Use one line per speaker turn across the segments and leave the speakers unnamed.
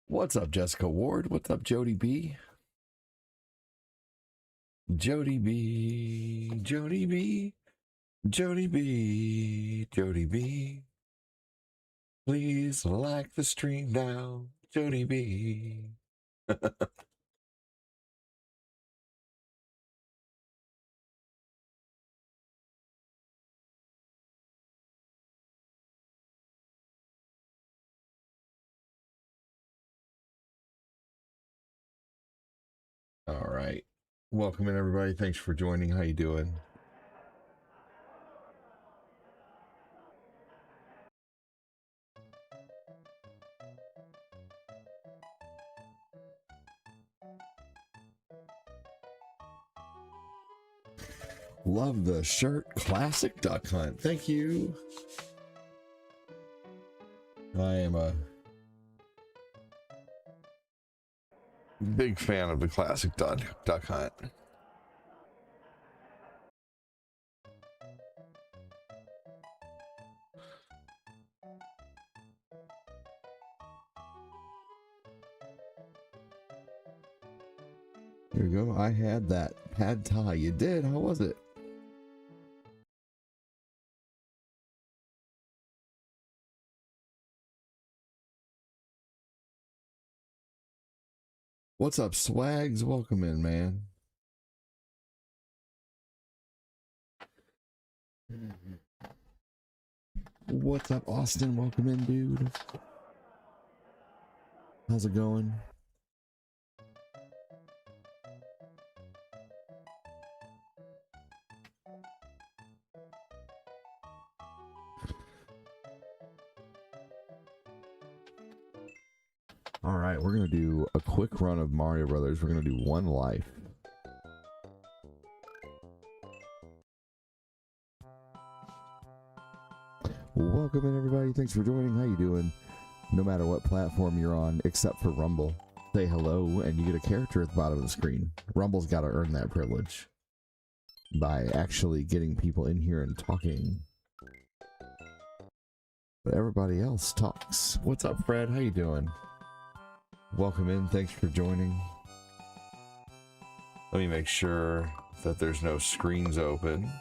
What's up, Jessica Ward? What's up, Jody B? Jody B, Jody B, Jody B, Jody B. Please like the stream now, Jody B. All right. Welcome in, everybody. Thanks for joining. How you doing? Love the shirt. Classic Duck Hunt. Thank you. I am a big fan of the Classic Duck Hunt. Here we go. I had that pad thai. You did? How was it? What's up, Swags? Welcome in, man. What's up, Austin? Welcome in, dude. How's it going? All right, we're going to do a quick run of Mario Brothers. We're going to do one life. Welcome in, everybody. Thanks for joining. How you doing? No matter what platform you're on, except for Rumble. Say hello, and you get a character at the bottom of the screen. Rumble's got to earn that privilege by actually getting people in here and talking. But everybody else talks. What's up, Fred? How you doing? Welcome in. Thanks for joining. Let me make sure that there's no screens open.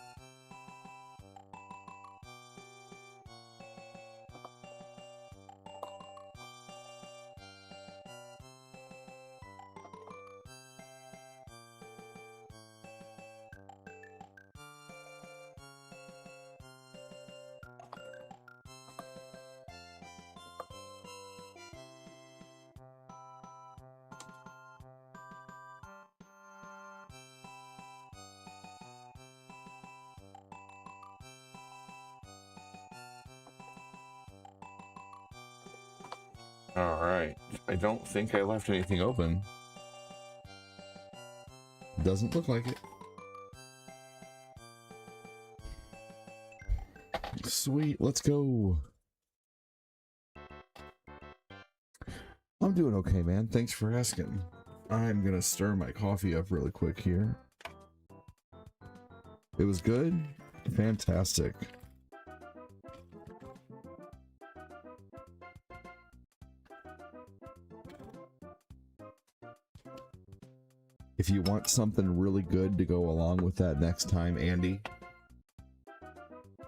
All right. I don't think I left anything open. Doesn't look like it. Sweet. Let's go. I'm doing okay, man. Thanks for asking. I'm going to stir my coffee up really quick here. It was good. Fantastic. If you want something really good to go along with that next time, Andy,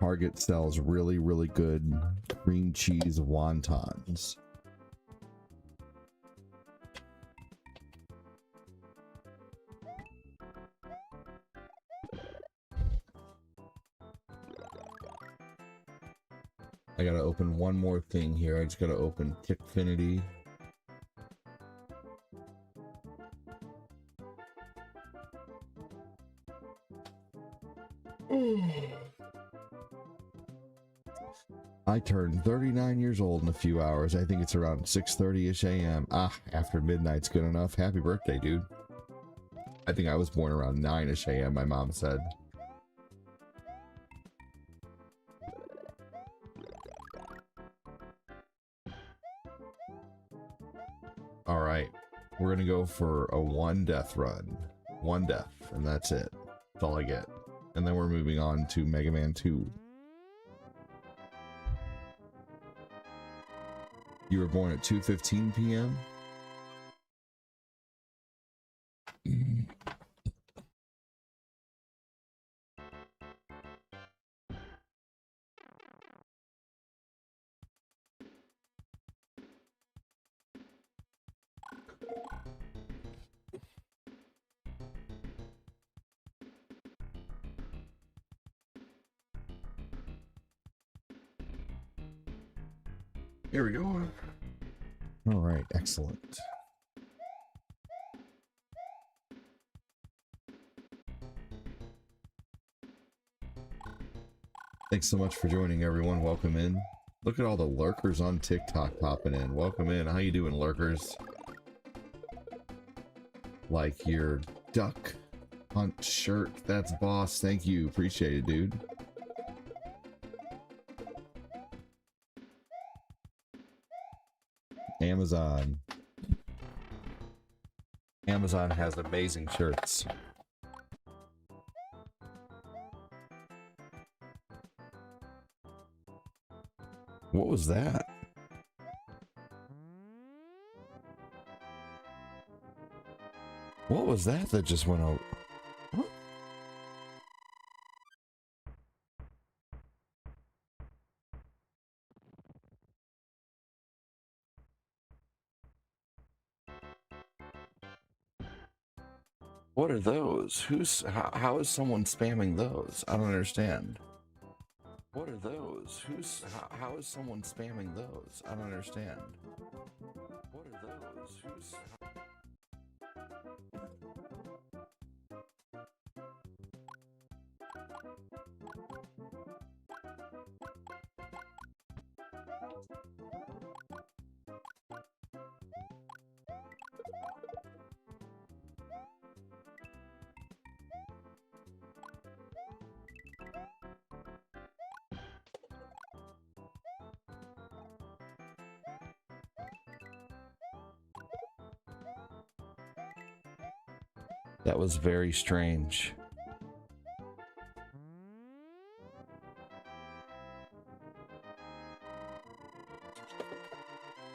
Target sells really, really good cream cheese wontons. I gotta open one more thing here. I just gotta open Kickfinity. I turned 39 years old in a few hours. I think it's around 6:30ish a.m. After midnight's good enough. Happy birthday, dude. I think I was born around 9ish a.m., my mom said. All right. We're going to go for a 1 death run. 1 death, and that's it. That's all I get. And then we're moving on to Mega Man 2. You were born at 2:15 p.m.? Here we go. All right, excellent. Thanks so much for joining, everyone. Welcome in. Look at all the lurkers on TikTok popping in. Welcome in. How you doing, lurkers? Like your duck hunt shirt. That's boss. Thank you. Appreciate it, dude. Amazon. Amazon has amazing shirts. What was that? What was that that just went over? What? What are those? How is someone spamming those? I don't understand. What are those? How is someone spamming those? I don't understand. What are those? That was very strange.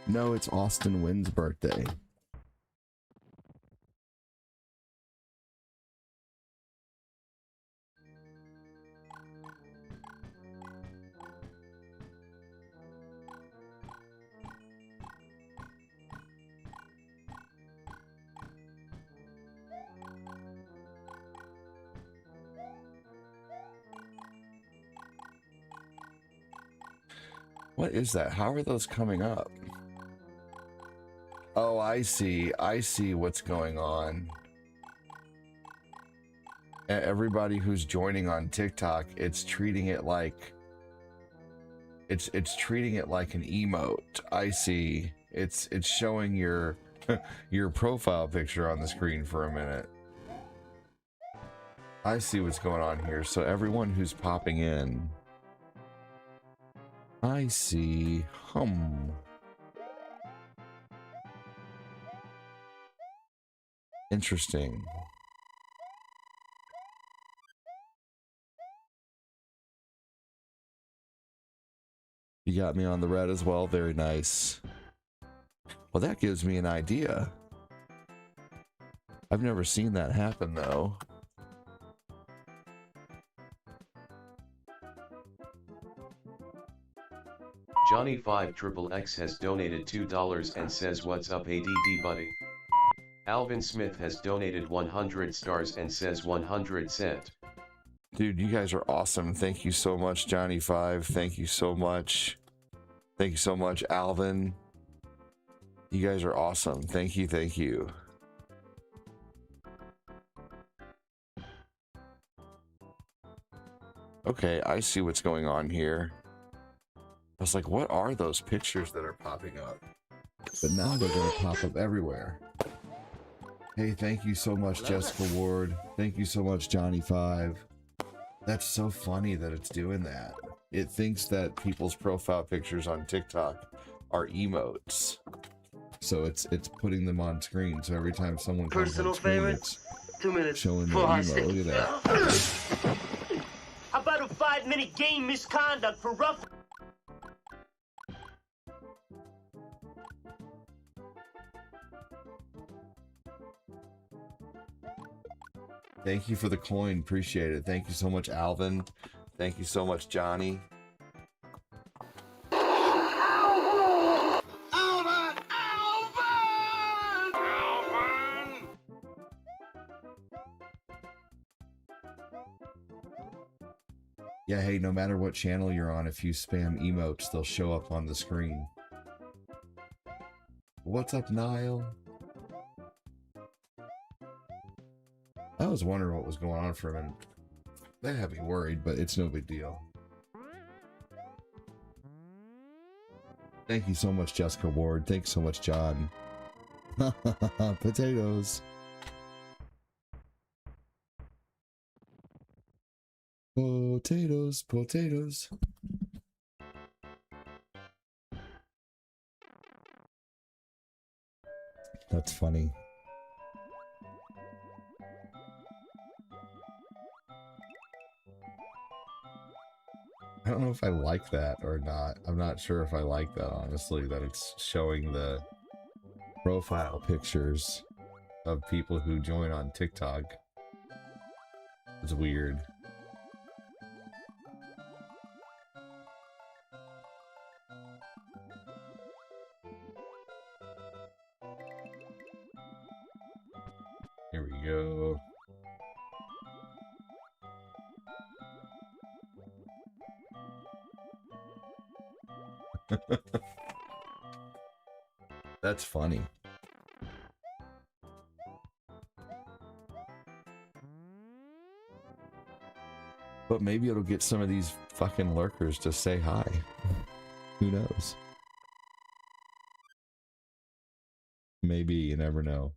No, it's Austin Wynn's birthday. What is that? How are those coming up? Oh, I see. I see what's going on. Everybody who's joining on TikTok, it's treating it like it's treating it like an emote. I see. It's showing your your profile picture on the screen for a minute. I see what's going on here. So everyone who's popping in, I see. Interesting. You got me on the red as well. Very nice. Well, that gives me an idea. I've never seen that happen, though.
Johnny5XXX has donated $2 and says, "What's up, ADD buddy?" Alvin Smith has donated 100 stars and says 100 cent.
Dude, you guys are awesome. Thank you so much, Johnny5. Thank you so much. Thank you so much, Alvin. You guys are awesome. Thank you, thank you. Okay, I see what's going on here. I was like, what are those pictures that are popping up? But now they're going to pop up everywhere. Hey, thank you so much, Jessica Ward. Thank you so much, Johnny5. That's so funny that it's doing that. It thinks that people's profile pictures on TikTok are emotes. So it's putting them on screen. So every time someone comes on screen, it's
2 minutes.
showing their emote. Look at that.
How about a 5-minute game misconduct for rough?
Thank you for the coin. Appreciate it. Thank you so much, Alvin. Thank you so much, Johnny.
Alvin!
Yeah, hey, no matter what channel you're on, if you spam emotes, they'll show up on the screen. What's up, Niall? I was wondering what was going on for a minute. That had me worried, but it's no big deal. Thank you so much, Jessica Ward. Thanks so much, John. Potatoes. Potatoes, potatoes. That's funny. I don't know if I like that or not. I'm not sure if I like that, honestly, that it's showing the profile pictures of people who join on TikTok. It's weird. Here we go. That's funny. But maybe it'll get some of these fucking lurkers to say hi. Who knows? Maybe, you never know.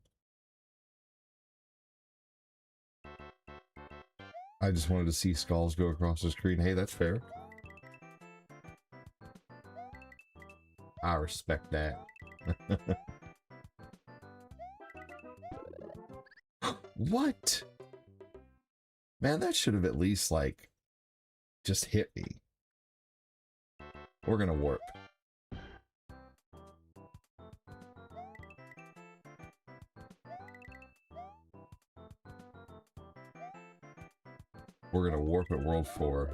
I just wanted to see skulls go across the screen. Hey, that's fair. I respect that. What? Man, that should have at least, like, just hit me. We're gonna warp. We're gonna warp at World 4.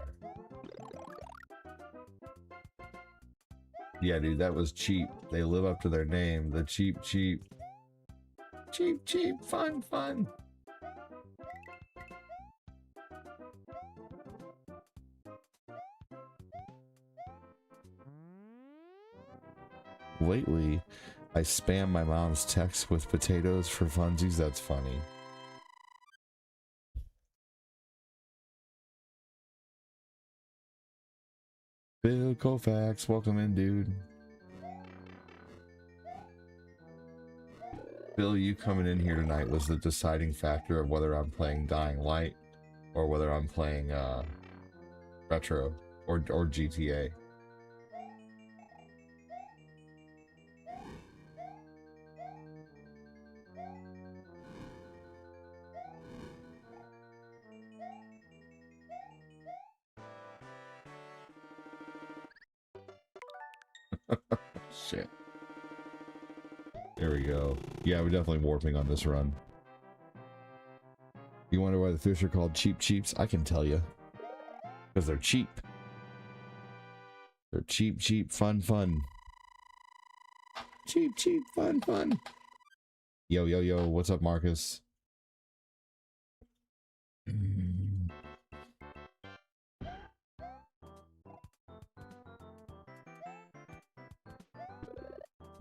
Yeah, dude, that was cheap. They live up to their name. The cheap, cheap. Cheap, cheap, fun, fun. Lately, I spam my mom's text with potatoes for funsies. That's funny. Bill Koufax, welcome in, dude. Bill, you coming in here tonight was the deciding factor of whether I'm playing Dying Light or whether I'm playing Retro or GTA. Shit. There we go. Yeah, we're definitely warping on this run. You wonder why the fish are called cheap cheeps? I can tell you. Because they're cheap. They're cheap, cheap, fun, fun. Cheap, cheap, fun, fun. Yo, yo, yo, what's up, Marcus?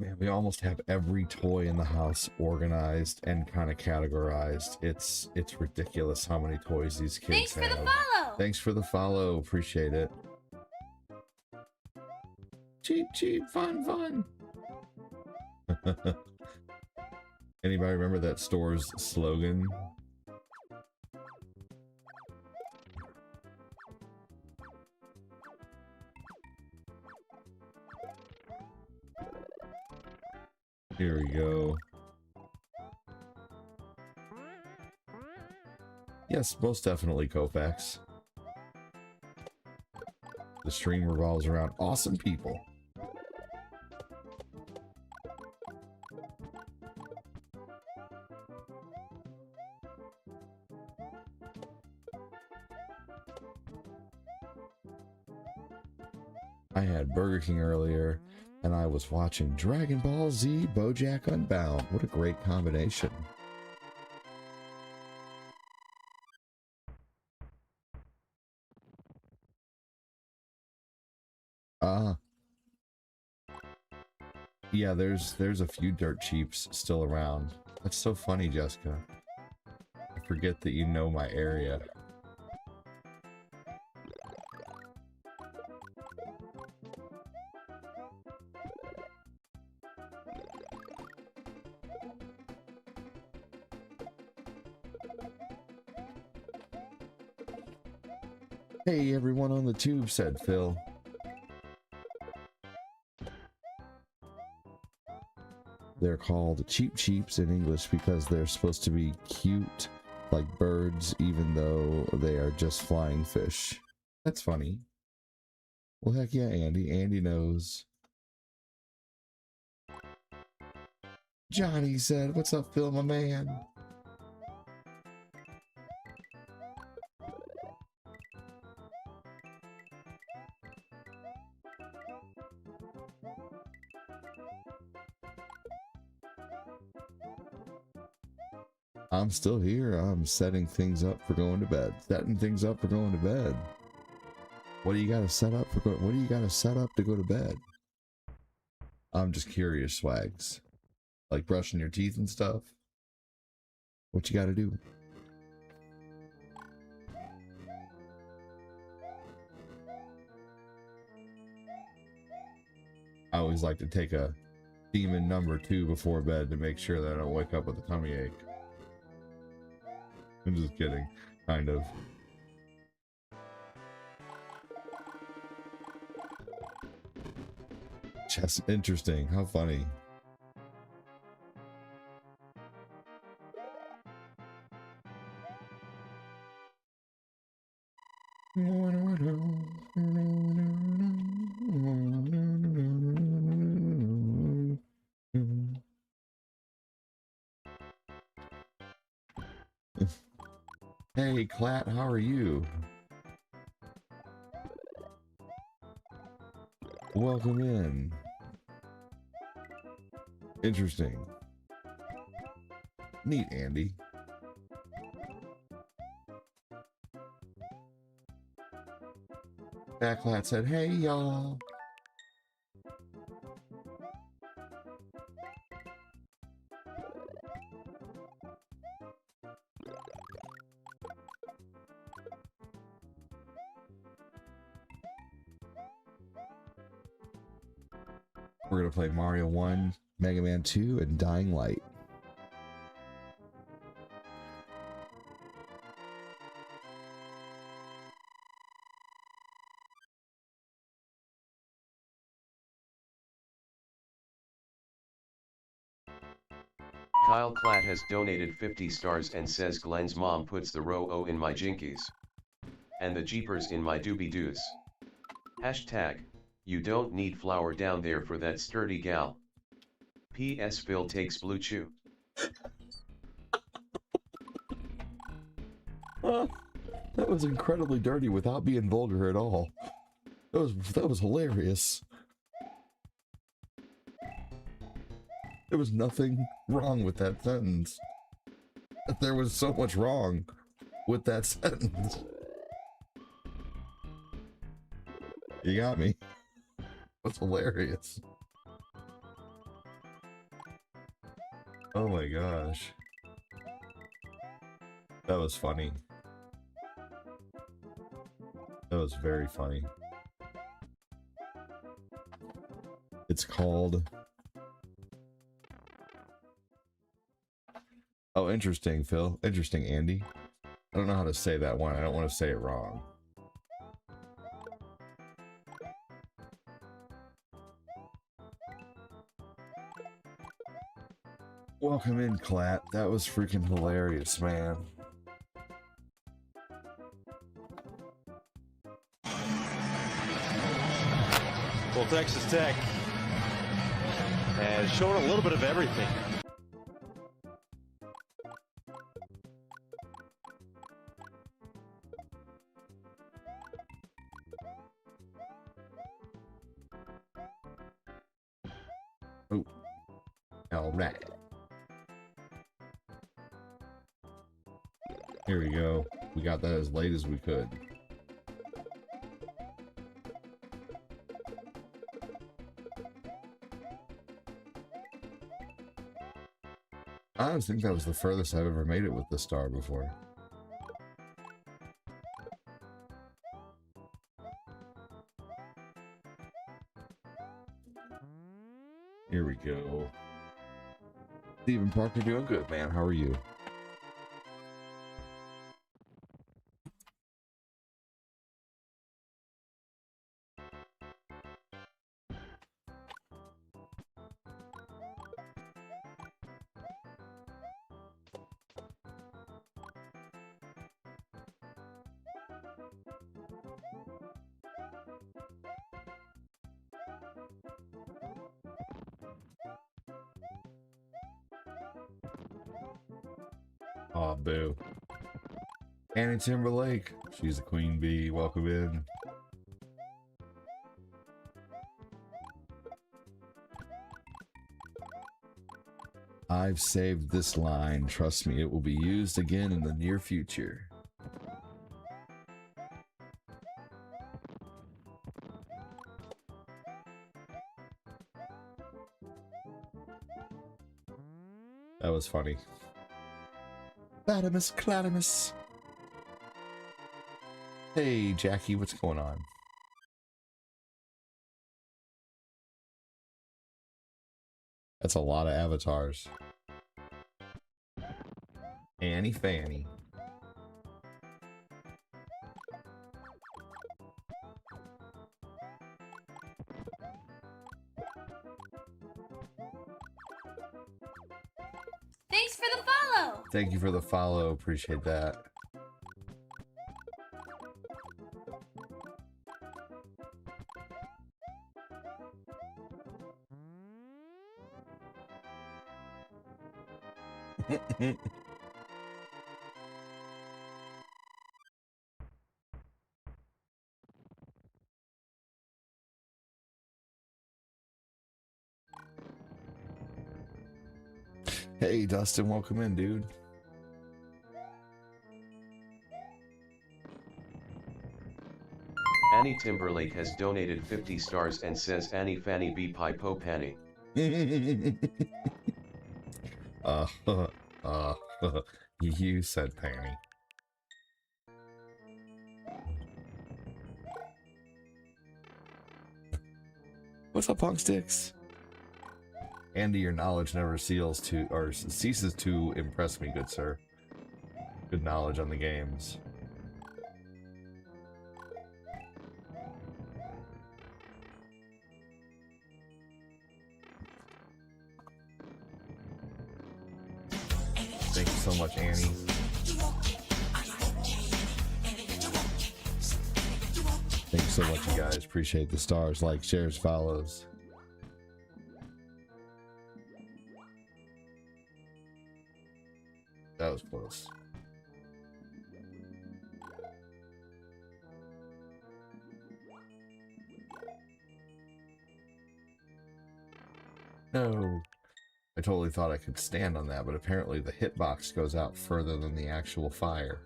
Man, we almost have every toy in the house organized and kind of categorized. It's ridiculous how many toys these kids have.
Thanks for the follow!
Thanks for the follow. Appreciate it. Cheap, cheap, fun, fun. Anybody remember that store's slogan? Here we go. Yes, most definitely, Koufax. The stream revolves around awesome people. I had Burger King earlier, and I was watching Dragon Ball Z BoJack Unbound. What a great combination. Yeah, there's a few dirt cheaps still around. That's so funny, Jessica. I forget that you know my area. Hey, everyone on the tube, said Phil. They're called cheap cheeps in English because they're supposed to be cute like birds, even though they are just flying fish. That's funny. Well, heck yeah, Andy. Andy knows. Johnny said, "What's up, Phil, my man?" I'm still here. I'm setting things up for going to bed. Setting things up for going to bed. What do you got to set up for what do you got to set up to go to bed? I'm just curious, Swags. Like brushing your teeth and stuff. What you got to do? I always like to take a demon number 2 before bed to make sure that I don't wake up with a tummy ache. I'm just kidding, kind of. Just interesting. How funny. Hey, Clat, how are you? Welcome in. Interesting. Neat, Andy. Backlat said, "Hey, y'all." We're gonna play Mario 1, Mega Man 2, and Dying Light.
Kyle Klatt has donated 50 stars and says Glenn's mom puts the row-o in my jinkies. And the jeepers in my doobie-doos. Hashtag, you don't need flour down there for that sturdy gal. P.S. Phil takes Blue Chew.
That was incredibly dirty without being vulgar at all. That was hilarious. There was nothing wrong with that sentence. But there was so much wrong with that sentence. You got me. That's hilarious. Oh my gosh. That was funny. That was very funny. It's called... Oh, interesting, Phil. Interesting, Andy. I don't know how to say that one. I don't want to say it wrong. Welcome in, Clat. That was freaking hilarious, man.
Well, Texas Tech has shown a little bit of everything.
Oh, all right. Here we go. We got that as late as we could. I don't think that was the furthest I've ever made it with the star before. Here we go. Stephen Parker doing good, man. How are you? Aw, boo. Annie Timberlake. She's the queen bee. Welcome in. I've saved this line. Trust me, it will be used again in the near future. That was funny. Cladimus, Cladimus. Hey, Jackie, what's going on? That's a lot of avatars. Annie Fanny.
Thanks for the follow.
Thank you for the follow. Appreciate that. Hey, Dustin, welcome in, dude.
Annie Timberlake has donated 50 stars and says Annie Fanny B Pie Po Panny.
You said Panny. What's up, Punk Sticks? Andy, your knowledge never ceases to impress me, good sir. Good knowledge on the games. Thank you so much, Annie. Thank you so much, you guys. Appreciate the stars, likes, shares, follows. That was close. No. I totally thought I could stand on that, but apparently the hitbox goes out further than the actual fire.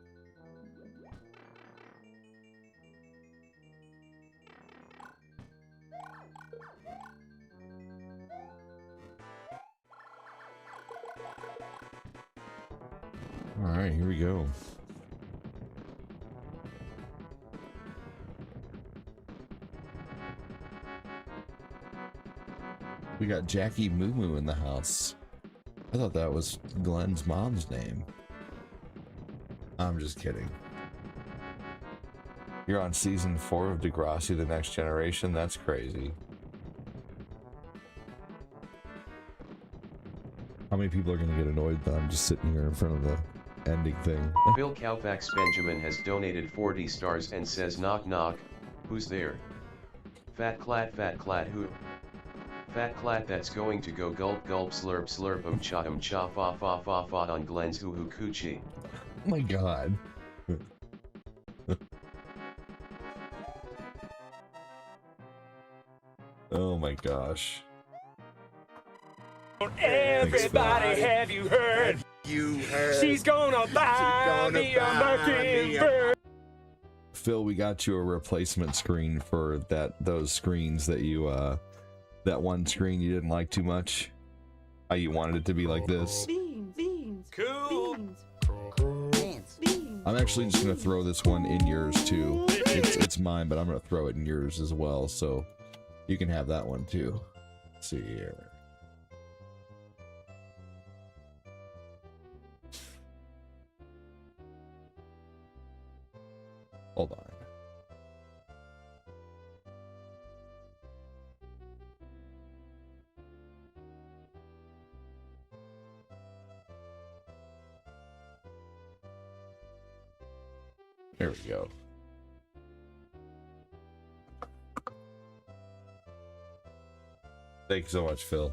Alright, here we go. We got Jackie Moo Moo in the house. I thought that was Glenn's mom's name. I'm just kidding. You're on season 4 of Degrassi: The Next Generation? That's crazy. How many people are going to get annoyed that I'm just sitting here in front of the ending thing?
Bill Koufax Benjamin has donated 40 stars and says knock knock, who's there? Fat clat who? Fat clat that's going to go gulp gulp slurp slurp cha fa fa fa fa on Glenn's hoo hoo coochie.
Oh my god. Oh my gosh.
Everybody, have you heard?
You heard.
She's gonna buy me a Mockingbird.
Phil, we got you a replacement screen for those screens that you that one screen you didn't like too much. How you wanted it to be like this.
V
Cool.
I'm actually just gonna throw this one in yours too. It's mine, but I'm gonna throw it in yours as well, so you can have that one too. Let's see here. Hold on. There we go. Thank you so much, Phil.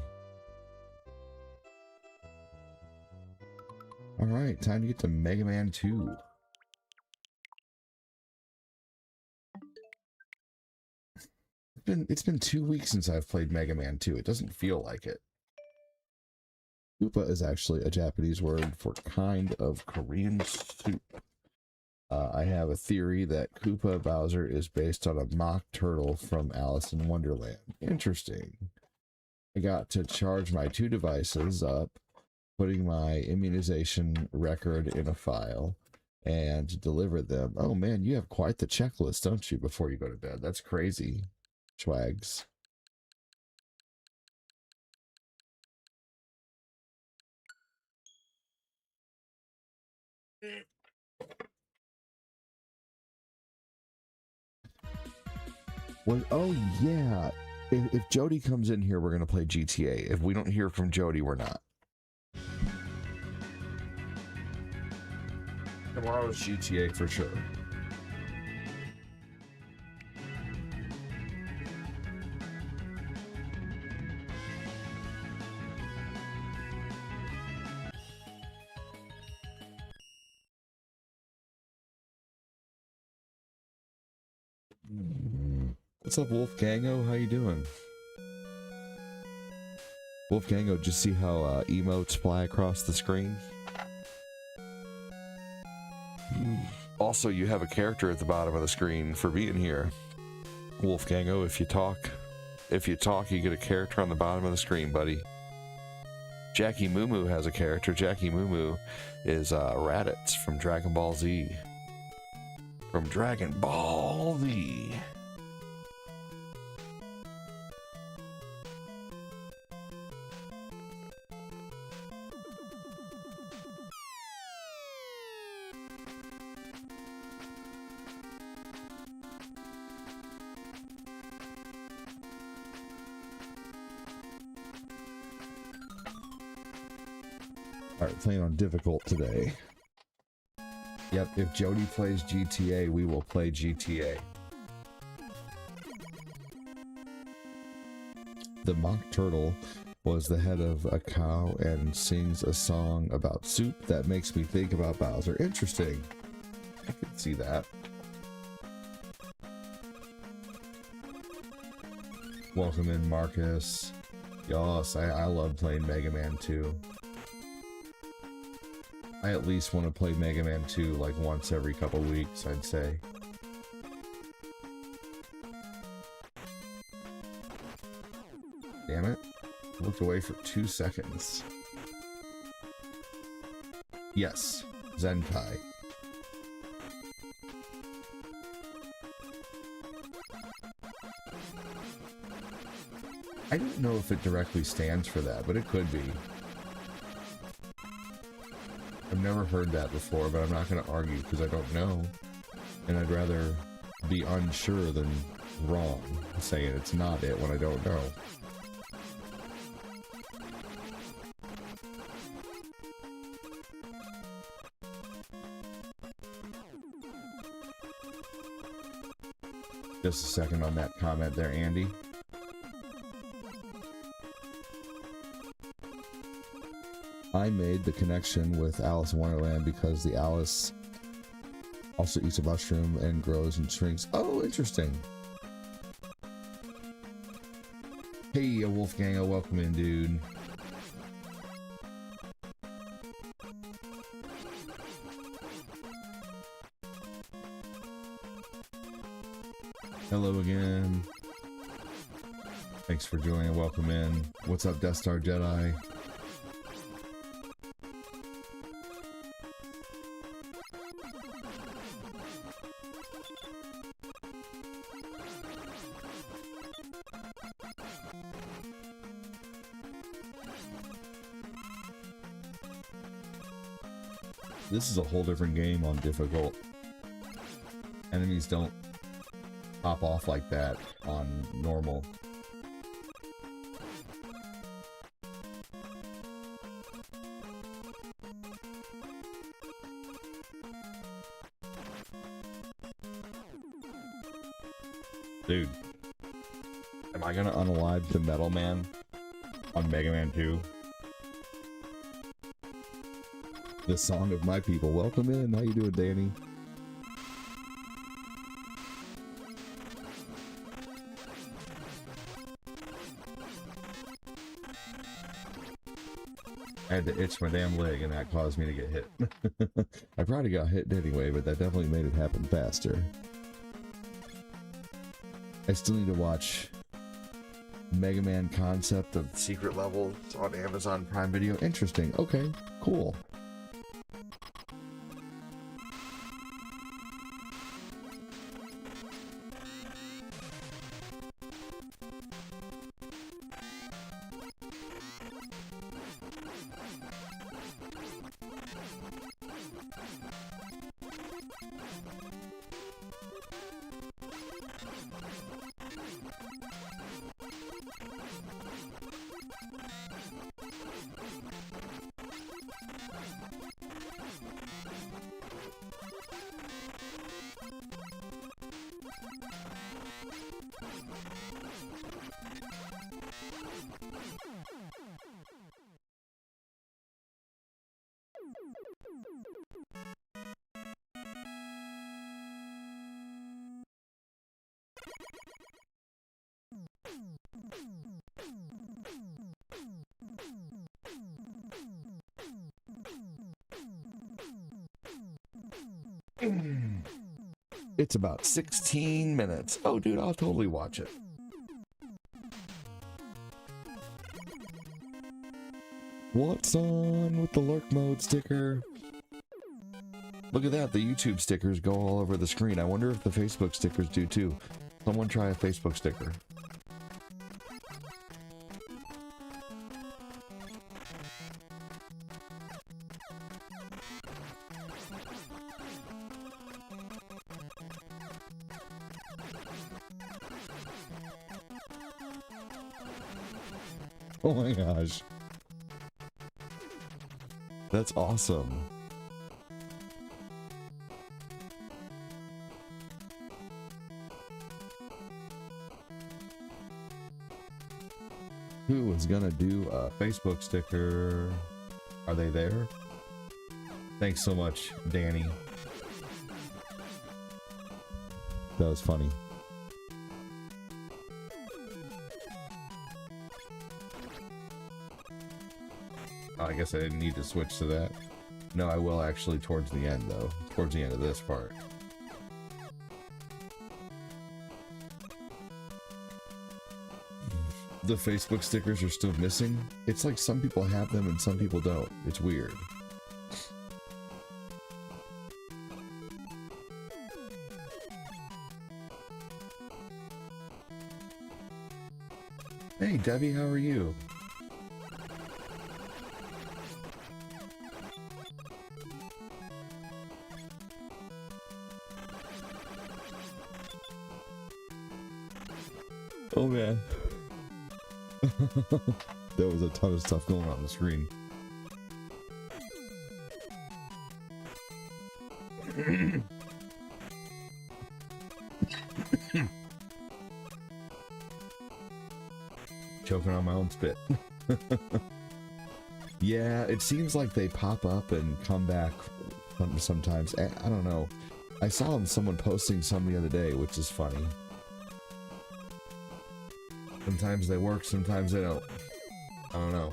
All right, time to get to Mega Man 2. It's been 2 weeks since I've played Mega Man 2. It doesn't feel like it. Koopa is actually a Japanese word for kind of Korean soup. I have a theory that Koopa Bowser is based on a mock turtle from Alice in Wonderland. Interesting. I got to charge my 2 devices up, putting my immunization record in a file, and deliver them. Oh man, you have quite the checklist, don't you, before you go to bed? That's crazy. Schwags. Well, oh yeah. If Jody comes in here, we're gonna play GTA. If we don't hear from Jody, we're not. Tomorrow's GTA for sure. What's up, Wolfgango? How you doing? Wolfgango, just see how emotes fly across the screen? Also, you have a character at the bottom of the screen for being here. Wolfgango, if you talk, you get a character on the bottom of the screen, buddy. Jackie Moo has a character. Jackie Moo is Raditz from Dragon Ball Z. From Dragon Ball Z. Alright, playing on difficult today. Yep, if Jody plays GTA, we will play GTA. The mock turtle was the head of a cow and sings a song about soup that makes me think about Bowser. Interesting. I could see that. Welcome in, Marcus. Yes, I love playing Mega Man 2. I at least want to play Mega Man 2 like once every couple weeks, I'd say. Damn it. I looked away for 2 seconds. Yes, Zenkai. I don't know if it directly stands for that, but it could be. I've never heard that before, but I'm not going to argue because I don't know. And I'd rather be unsure than wrong, saying it's not it when I don't know. Just a second on that comment there, Andy. I made the connection with Alice in Wonderland because the Alice also eats a mushroom and grows and shrinks. Oh, interesting. Hey, Wolfgang, welcome in, dude. Hello again. Thanks for joining. Welcome in. What's up, Death Star Jedi? This is a whole different game on difficult. Enemies don't pop off like that on normal. Dude, am I gonna unalive the Metal Man on Mega Man 2? The song of my people. Welcome in. How you doing, Danny? I had to itch my damn leg and that caused me to get hit. I probably got hit anyway, but that definitely made it happen faster. I still need to watch Mega Man Concept of Secret Levels on Amazon Prime Video. Interesting. Okay, cool. It's about 16 minutes. Oh, dude, I'll totally watch it. What's on with the lurk mode sticker? Look at that, the YouTube stickers go all over the screen. I wonder if the Facebook stickers do too. Someone try a Facebook sticker. Oh my gosh. That's awesome. Who is gonna do a Facebook sticker? Are they there? Thanks so much, Danny. That was funny. I guess I didn't need to switch to that. No, I will actually towards the end, though. Towards the end of this part. The Facebook stickers are still missing. It's like some people have them and some people don't. It's weird. Hey, Debbie, how are you? Oh man. There was a ton of stuff going on the screen. Choking on my own spit. Yeah, it seems like they pop up and come back sometimes. I don't know. I saw someone posting some the other day, which is funny. Sometimes they work, sometimes they don't. I don't know.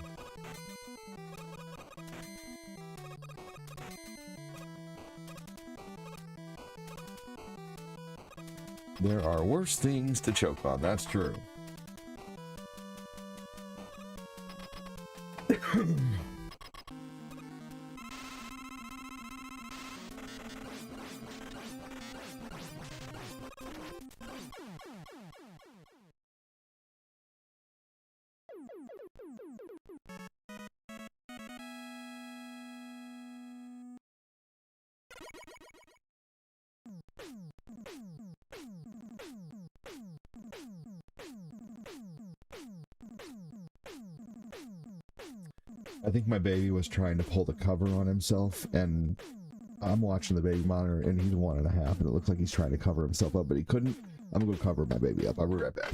There are worse things to choke on, that's true. I think my baby was trying to pull the cover on himself, and I'm watching the baby monitor, and he's 1.5, and it looks like he's trying to cover himself up, but he couldn't. I'm gonna go cover my baby up. I'll be right back.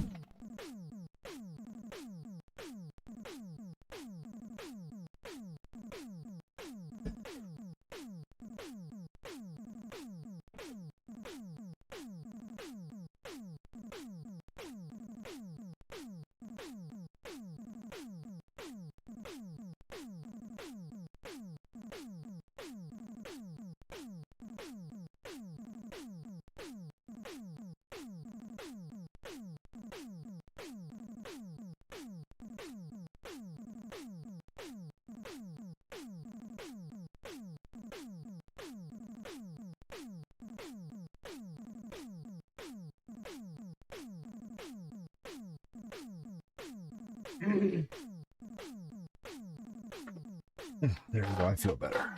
There we go, I feel better.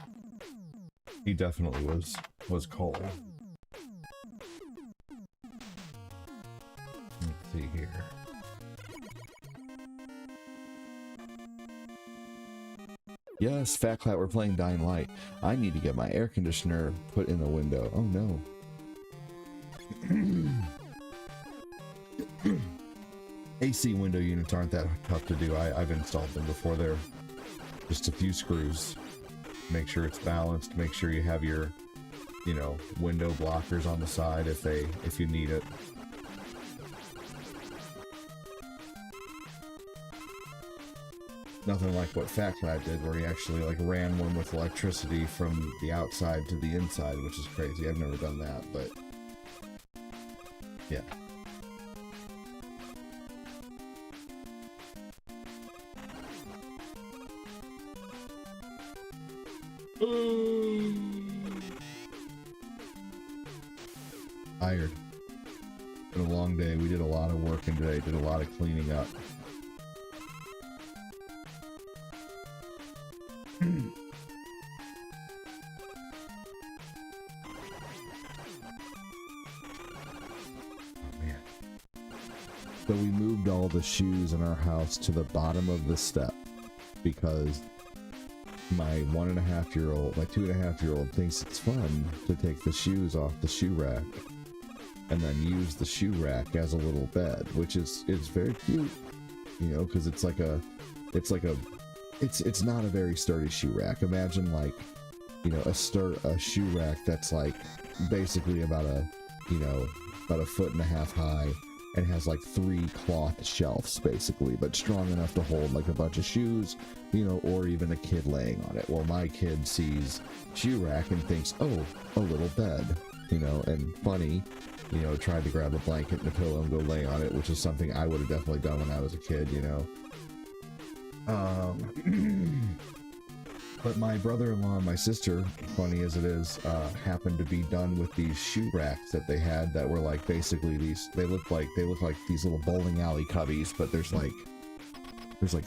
He definitely was cold. Let's see here. Yes, Fat Clat, we're playing Dying Light. I need to get my air conditioner put in the window. Oh no. AC window units aren't that tough to do. I've installed them before. They're just a few screws. Make sure it's balanced. Make sure you have your, you know, window blockers on the side if you need it. Nothing like what Fat Clat did, where he actually like ran one with electricity from the outside to the inside, which is crazy. I've never done that, but yeah. Tired. Been a long day. We did a lot of work in today. Did a lot of cleaning up. So we moved all the shoes in our house to the bottom of the step because my 1.5-year-old, my 2.5-year-old thinks it's fun to take the shoes off the shoe rack and then use the shoe rack as a little bed, which is very cute, you know, because it's not a very sturdy shoe rack. Imagine like, you know, a shoe rack that's like basically about a 1.5 foot high and has like 3 cloth shelves basically, but strong enough to hold like a bunch of shoes, you know, or even a kid laying on it. Well, my kid sees shoe rack and thinks, oh, a little bed, you know, and funny, you know, tried to grab a blanket and a pillow and go lay on it, which is something I would have definitely done when I was a kid, you know. But my brother-in-law and my sister, funny as it is, happened to be done with these shoe racks that they had that were like basically these. They look like these little bowling alley cubbies, but there's like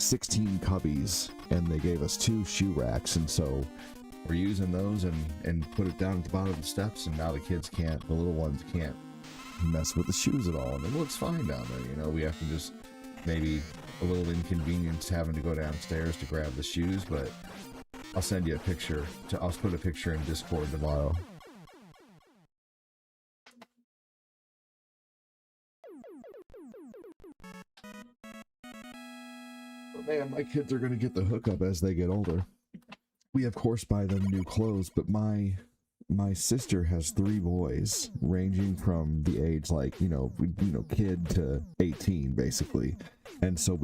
16 cubbies, and they gave us 2 shoe racks, and so we're using those and put it down at the bottom of the steps, and now the little ones can't mess with the shoes at all, and it looks fine down there. You know, we have to just maybe a little inconvenience having to go downstairs to grab the shoes, but I'll send you a picture. I'll put a picture in Discord tomorrow. Oh man, my kids are gonna get the hookup as they get older. We of course buy them new clothes, but my sister has 3 boys, ranging from the age like kid to 18 basically, and so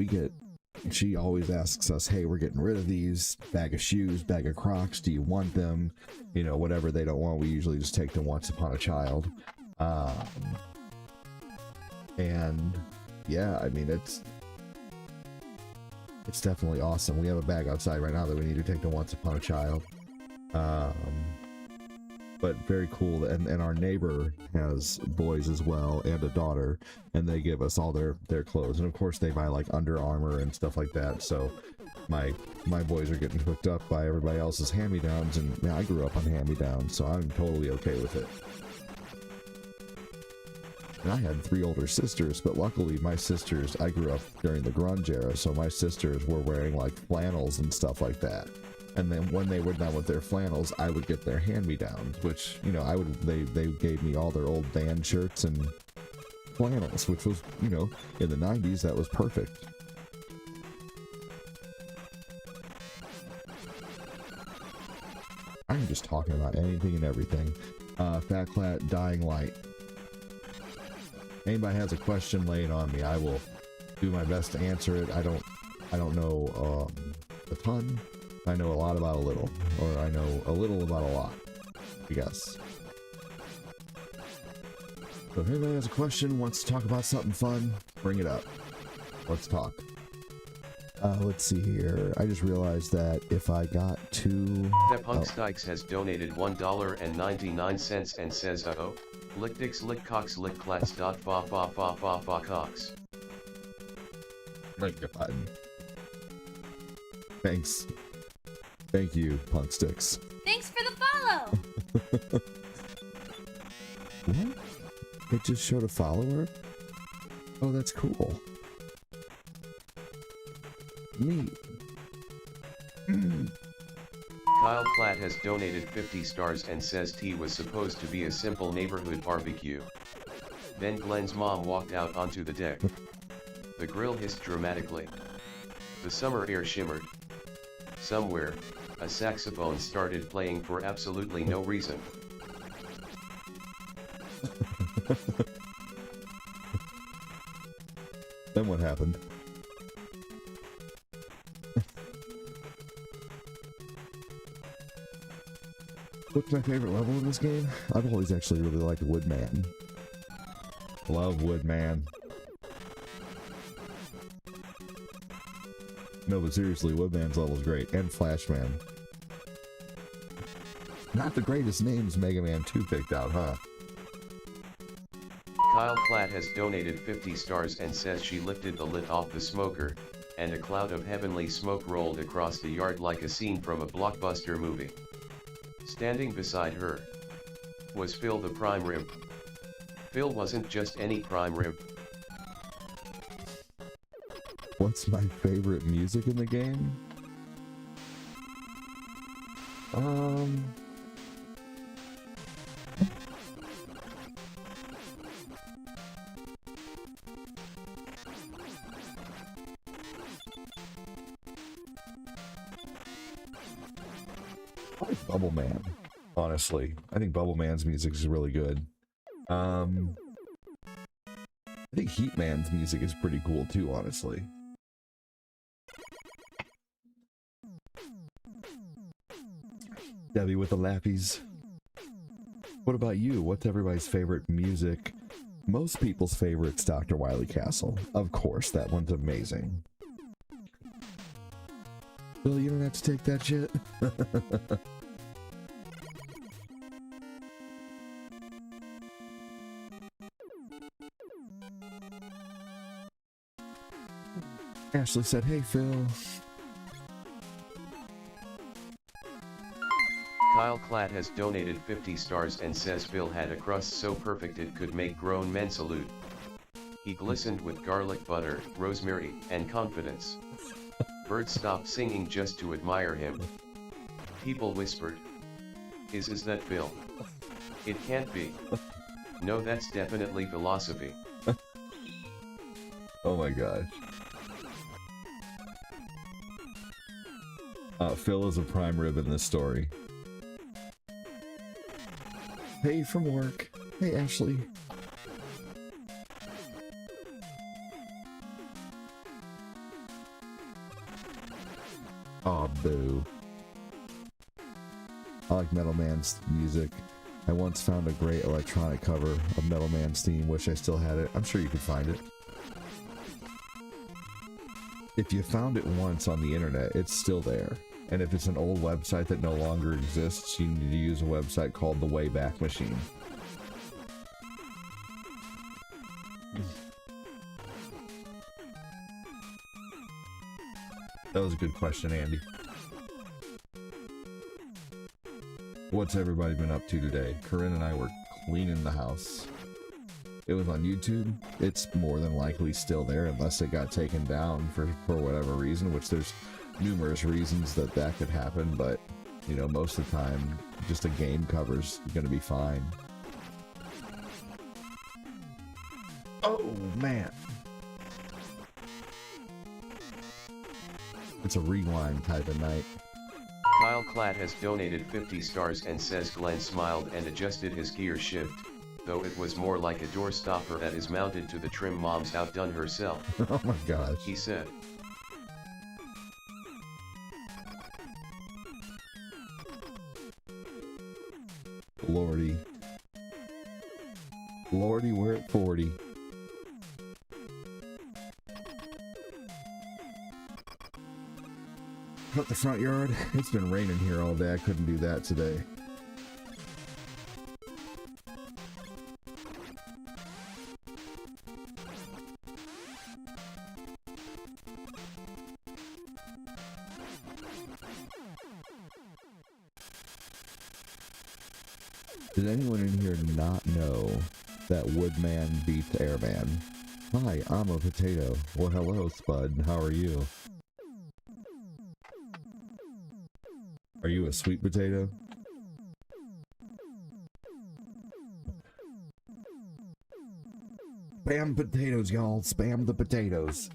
she always asks us, hey, we're getting rid of these, bag of shoes, bag of Crocs, do you want them? You know, whatever they don't want, we usually just take them once upon a child. And yeah, I mean, it's definitely awesome. We have a bag outside right now that we need to take to Once Upon a Child. But very cool, and our neighbor has boys as well and a daughter, and they give us all their clothes, and of course they buy like Under Armour and stuff like that. So my boys are getting hooked up by everybody else's hand-me-downs, and man, I grew up on hand-me-downs, so I'm totally okay with it. And I had 3 older sisters, but luckily my sisters, I grew up during the grunge era, so my sisters were wearing like flannels and stuff like that. And then when they were done with their flannels, I would get their hand-me-downs, which, you know, they gave me all their old band shirts and flannels, which was, you know, in the 90s, that was perfect. I'm just talking about anything and everything. Fat Clat, Dying Light. Anybody has a question, lay it on me. I will do my best to answer it. I don't know a ton. I know a lot about a little, or I know a little about a lot, I guess. So if anybody has a question, wants to talk about something fun, bring it up. Let's talk. Let's see here. I just realized that if I got to...
Punk Stikes has donated $1.99 and says, uh-oh, lick dicks, lick cocks, lick clats, dot fa fa fa fa fa cocks.
My God. Thanks. Thank you, Punk Sticks.
Thanks for the follow.
What? It just showed a follower? Oh, that's cool. Neat.
Kyle Platt has donated 50 stars and says tea was supposed to be a simple neighborhood barbecue. Then Glenn's mom walked out onto the deck. The grill hissed dramatically. The summer air shimmered. Somewhere, a saxophone started playing for absolutely no reason.
Then what happened? What's my favorite level in this game? I've always actually really liked Woodman. Love Woodman. No, but seriously, Woodman's level is great. And Flashman. Not the greatest names Mega Man 2 picked out, huh?
Kyle Platt has donated 50 stars and says she lifted the lid off the smoker, and a cloud of heavenly smoke rolled across the yard like a scene from a blockbuster movie. Standing beside her was Phil the Prime Rib. Phil wasn't just any prime rib.
What's my favorite music in the game? Bubble Man, honestly. I think Bubble Man's music is really good. I think Heat Man's music is pretty cool too, honestly. Debbie with the lappies. What about you? What's everybody's favorite music? Most people's favorite's Dr. Wily Castle. Of course, that one's amazing. Bill, you don't have to take that shit. Ashley said, hey, Phil.
Kyle Klatt has donated 50 stars and says Phil had a crust so perfect it could make grown men salute. He glistened with garlic butter, rosemary, and confidence. Birds stopped singing just to admire him. People whispered, Is that Phil? It can't be. No, that's definitely philosophy.
Oh my gosh. Phil is a prime rib in this story. Hey from work. Hey, Ashley. Aw, boo. I like Metal Man's music. I once found a great electronic cover of Metal Man's theme. Wish I still had it. I'm sure you could find it. If you found it once on the internet, it's still there. And if it's an old website that no longer exists, you need to use a website called the Wayback Machine. That was a good question, Andy. What's everybody been up to today? Corinne and I were cleaning the house. it was on YouTube, it's more than likely still there unless it got taken down for whatever reason, which there's numerous reasons that could happen, but you know, most of the time just a game cover's gonna be fine. Oh man, it's a rewind type of night.
Kyle Klatt has donated 50 stars and says Glenn smiled and adjusted his gear shift, though it was more like a door stopper that is mounted to the trim mom's outdone herself.
Oh my gosh.
He said.
Lordy. Lordy, we're at 40. Cut the front yard. It's been raining here all day. I couldn't do that today. Did anyone in here not know that Woodman beats Airman? Hi, I'm a potato. Well, hello, Spud. How are you? Are you a sweet potato? Spam potatoes, y'all. Spam the potatoes.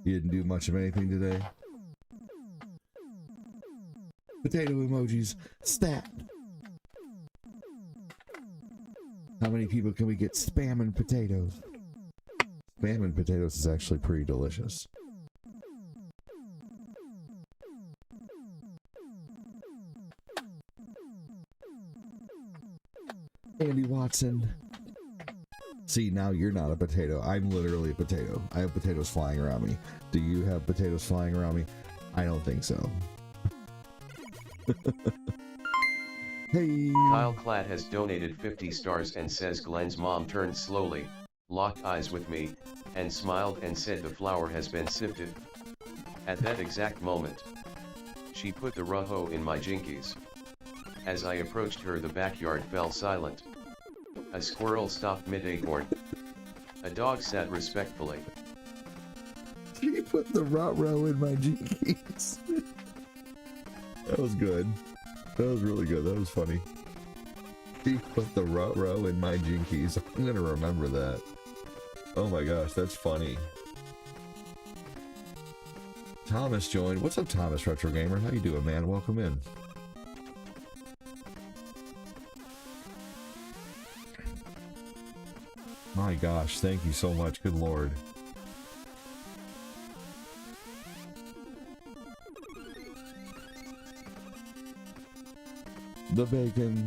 You didn't do much of anything today? Potato emojis. Stat. How many people can we get spamming potatoes? Spamming potatoes is actually pretty delicious. Andy Watson. See, now you're not a potato. I'm literally a potato. I have potatoes flying around me. Do you have potatoes flying around me? I don't think so. Hey.
Kyle Klatt has donated 50 stars and says Glenn's mom turned slowly, locked eyes with me, and smiled and said the flour has been sifted. At that exact moment, she put the ruho in my jinkies. As I approached her, the backyard fell silent. A squirrel stopped mid-acorn. A dog sat respectfully.
She put the ruh-roh in my jinkies. That was good. That was really good. That was funny. She put the ruh-roh in my jinkies. I'm gonna remember that. Oh my gosh, that's funny. Thomas joined. What's up, Thomas Retro Gamer? How you doing, man? Welcome in. My gosh, thank you so much. Good lord. The bacon.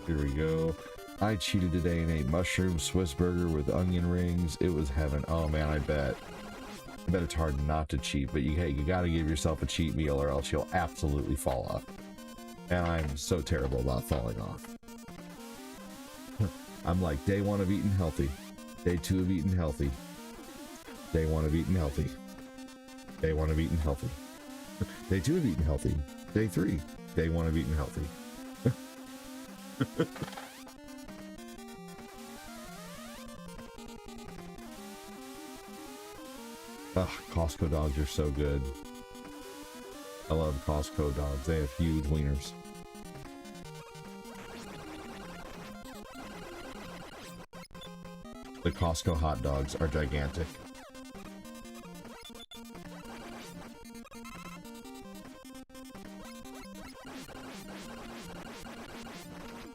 Here we go. I cheated today and ate mushroom Swiss burger with onion rings. It was heaven. Oh man, I bet it's hard not to cheat, but you gotta give yourself a cheat meal or else you'll absolutely fall off. And I'm so terrible about falling off. I'm like day 1 of eating healthy, day 2 of eating healthy, day 1 of eating healthy, day 1 of eating healthy, day 2 of eating healthy, day 3, day 1 of eating healthy. Ugh, Costco dogs are so good. I love Costco dogs. They have huge wieners. The Costco hot dogs are gigantic.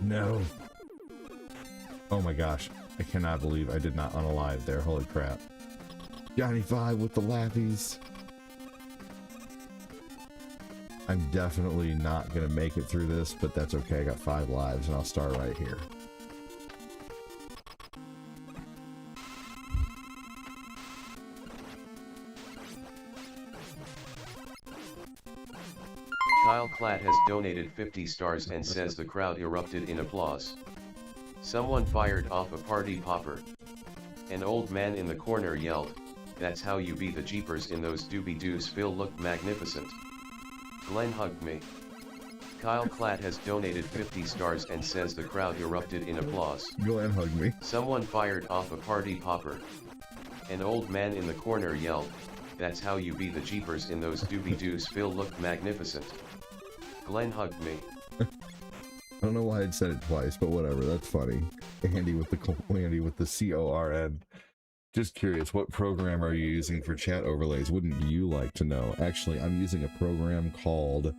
No. Oh my gosh. I cannot believe I did not unalive there. Holy crap. Johnny 5 with the laughies. I'm definitely not going to make it through this, but that's okay. I got 5 lives and I'll start right here.
Kyle Klatt has donated 50 stars and says the crowd erupted in applause. Someone fired off a party popper. An old man in the corner yelled, "That's how you be the jeepers in those doobie-doos. Phil looked magnificent. Glenn hugged me." Kyle Klatt has donated 50 stars and says the crowd erupted in applause.
Glenn hugged me.
Someone fired off a party popper. An old man in the corner yelled, "That's how you be the jeepers in those doobie-doos. Phil looked magnificent. Glenn hugged me."
I don't know why I'd said it twice, but whatever, that's funny. Andy with the CORN. Just curious, what program are you using for chat overlays? Wouldn't you like to know? Actually, I'm using a program called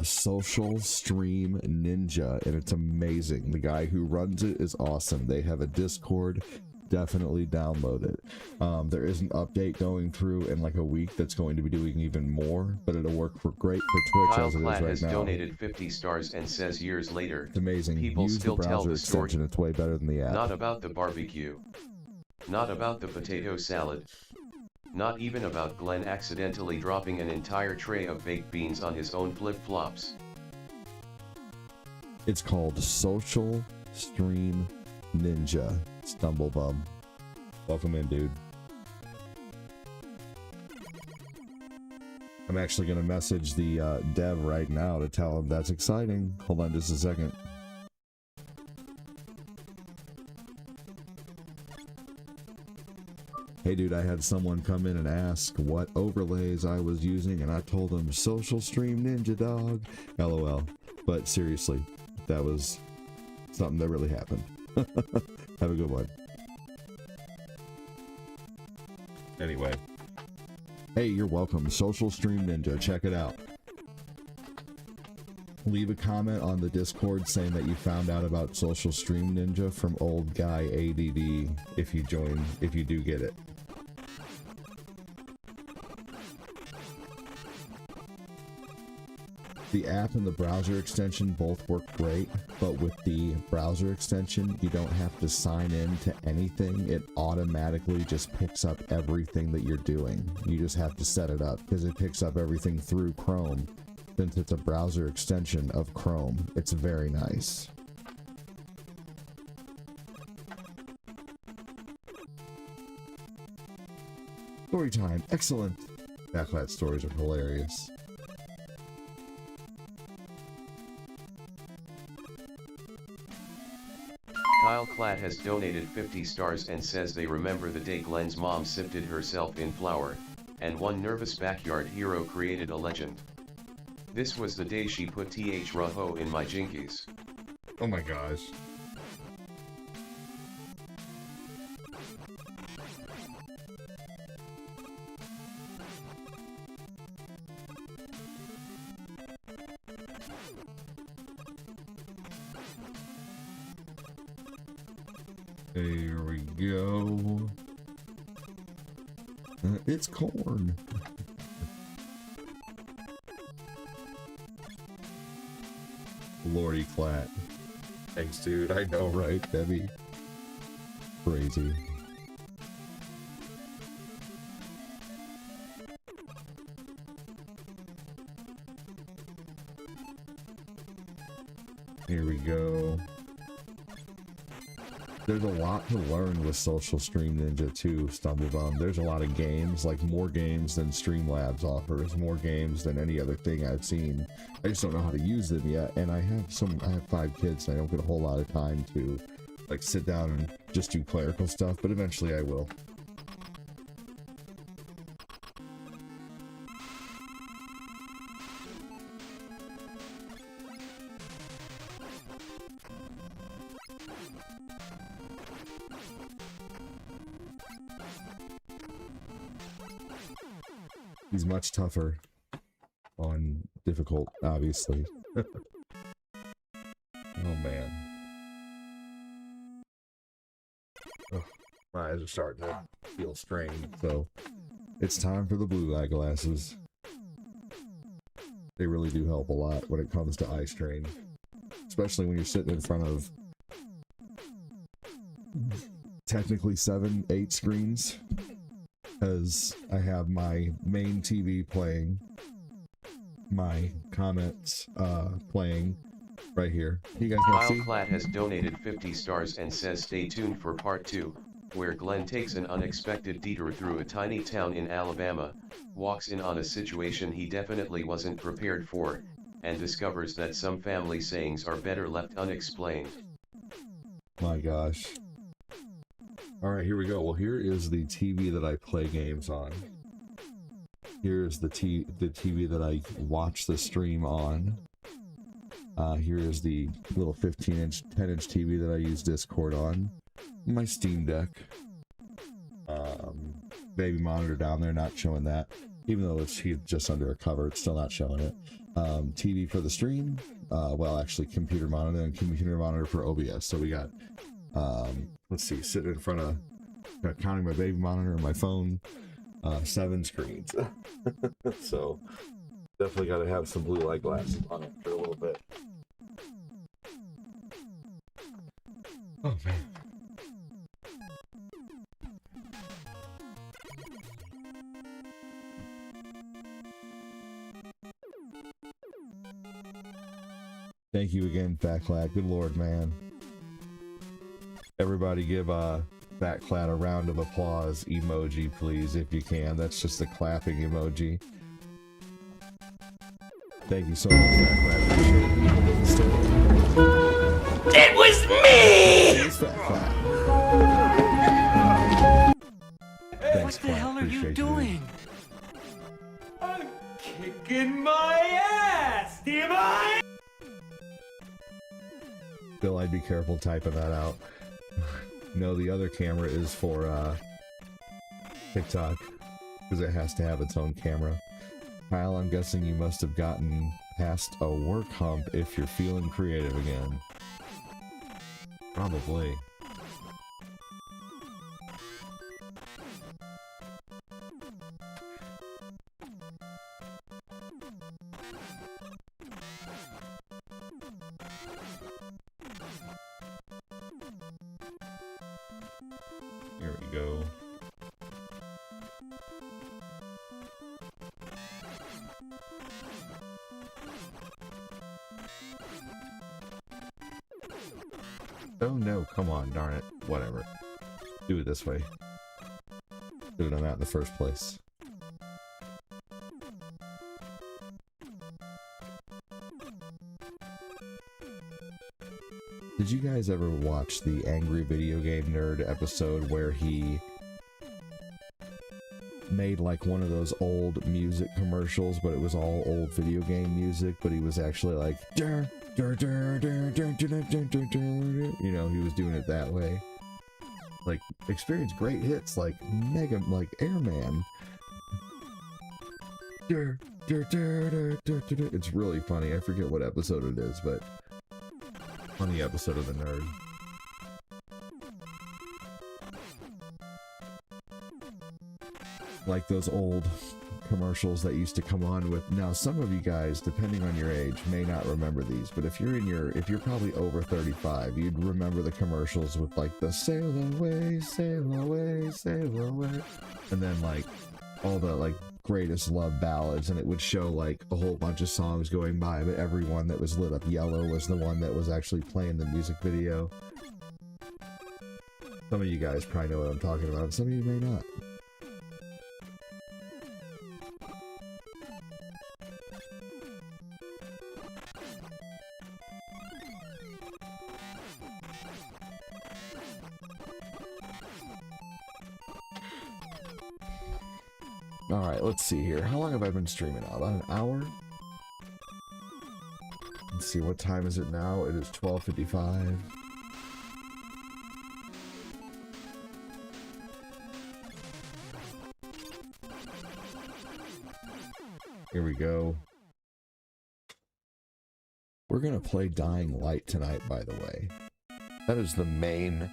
Social Stream Ninja, and it's amazing. The guy who runs it is awesome. They have a Discord. Definitely download it. There is an update going through in like a week that's going to be doing even more, but it'll work great for Twitch
Kyle
as it is
Klatt
right
has
now.
donated 50 stars and says years later,
It's amazing.
people
Use
still
the
tell
browser
the story.
extension. It's way better than the app.
Not about the barbecue. Not about the potato salad. Not even about Glenn accidentally dropping an entire tray of baked beans on his own flip-flops.
It's called Social Stream Ninja. Stumblebum. Welcome in, dude. I'm actually going to message the dev right now to tell him that's exciting. Hold on just a second. Hey dude, I had someone come in and ask what overlays I was using, and I told them Social Stream Ninja, dog. LOL. But seriously, that was something that really happened. Have a good one. Anyway. Hey, you're welcome. Social Stream Ninja, check it out. Leave a comment on the Discord saying that you found out about Social Stream Ninja from Old Guy ADD if you do get it. The app and the browser extension both work great, but with the browser extension, you don't have to sign in to anything. It automatically just picks up everything that you're doing. You just have to set it up because it picks up everything through Chrome. Since it's a browser extension of Chrome, it's very nice. Story time, excellent. Backlat stories are hilarious.
Kyle Klatt has donated 50 stars and says they remember the day Glenn's mom sifted herself in flour, and one nervous backyard hero created a legend. This was the day she put Raho in my jinkies.
Oh my gosh. There we go. It's corn. Lordy Klatt. Thanks, dude. I know, right, Debbie? Crazy. Here we go. There's a lot to learn with Social Stream Ninja too, Stumblebum. There's a lot of games, like more games than Streamlabs offers, more games than any other thing I've seen. I just don't know how to use them yet, and I have 5 kids, and I don't get a whole lot of time to like sit down and just do clerical stuff, but eventually I will. He's much tougher on difficult, obviously. Oh man. Oh, my eyes are starting to feel strained, so it's time for the blue eyeglasses. They really do help a lot when it comes to eye strain. Especially when you're sitting in front of technically 7, 8 screens. Because I have my main TV playing, my comments playing, right here. You guys want to
Kyle
see?
Klatt has donated 50 stars and says stay tuned for part 2, where Glenn takes an unexpected detour through a tiny town in Alabama, walks in on a situation he definitely wasn't prepared for, and discovers that some family sayings are better left unexplained.
My gosh. Alright, here we go. Well, here is the TV that I play games on. Here's the TV that I watch the stream on. Here is the little 15-inch, 10-inch TV that I use Discord on. My Steam Deck. Baby monitor down there, not showing that. Even though it's just under a cover, it's still not showing it. TV for the stream. Well, actually, computer monitor and computer monitor for OBS. So we got, let's see, sitting in front of, counting my baby monitor and my phone, 7 screens. So definitely got to have some blue light glasses on it for a little bit. Oh man. Thank you again, Fat Clad. Good lord, man. Everybody give Fat Clad a round of applause emoji, please, if you can. That's just a clapping emoji. Thank you so much, Fat Clad. Appreciate it.
It was me!
Thanks, Fat Clad. Thanks,
What the hell are you
Appreciate
doing? I'm kicking my ass, damn I!
Bill, I'd be careful typing that out. No, the other camera is for TikTok, because it has to have its own camera. Kyle, I'm guessing you must have gotten past a work hump if you're feeling creative again. Probably. Here we go. Oh no, come on, darn it. Whatever. Do it this way. Do it on that in the first place. Did you guys ever watch the Angry Video Game Nerd episode where he made like one of those old music commercials, but it was all old video game music, but he was actually like, you know, he was doing it that way. Like, experienced great hits like Mega, like Airman. It's really funny. I forget what episode it is, but funny episode of The Nerd. Like those old commercials that used to come on with, now some of you guys, depending on your age, may not remember these, but if you're probably over 35, you'd remember the commercials with like the sail away, sail away, sail away, and then like all the like greatest love ballads, and it would show like a whole bunch of songs going by, but everyone that was lit up yellow was the one that was actually playing the music video. Some of you guys probably know what I'm talking about, some of you may not. Alright, let's see here. How long have I been streaming now? About an hour? Let's see, what time is it now? It is 12:55. Here we go. We're gonna play Dying Light tonight, by the way. That is the main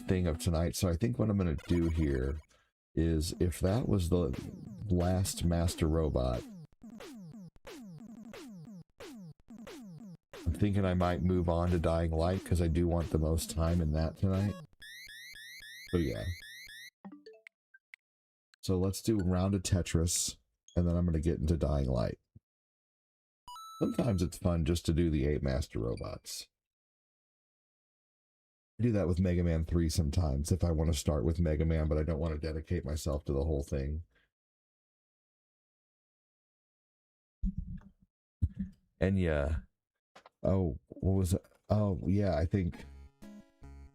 thing of tonight, so I think what I'm gonna do here is, if that was the last Master Robot, I'm thinking I might move on to Dying Light, because I do want the most time in that tonight. So yeah. So let's do a round of Tetris, and then I'm going to get into Dying Light. Sometimes it's fun just to do the 8 master robots. I do that with Mega Man 3 sometimes if I want to start with Mega Man, but I don't want to dedicate myself to the whole thing. And yeah. Oh, what was it? Oh, yeah, I think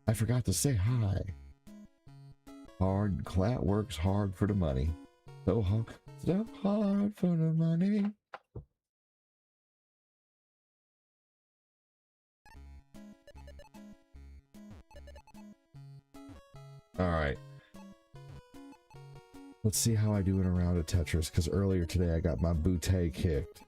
I forgot to say hi. Hard Clat works hard for the money. So hard for the money. Alright. Let's see how I do in a round of Tetris, because earlier today I got my bootay kicked.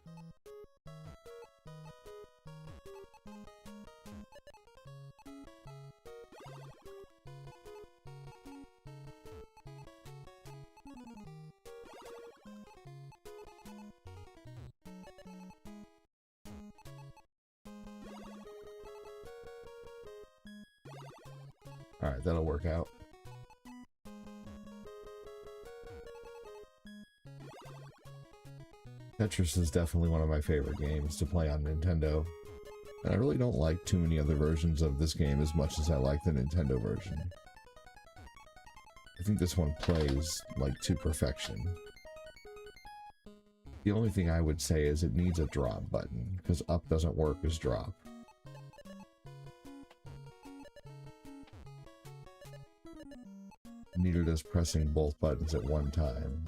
Alright, that'll work out. Tetris is definitely one of my favorite games to play on Nintendo. And I really don't like too many other versions of this game as much as I like the Nintendo version. I think this one plays, like, to perfection. The only thing I would say is it needs a drop button, because up doesn't work as drop. Neither does pressing both buttons at one time.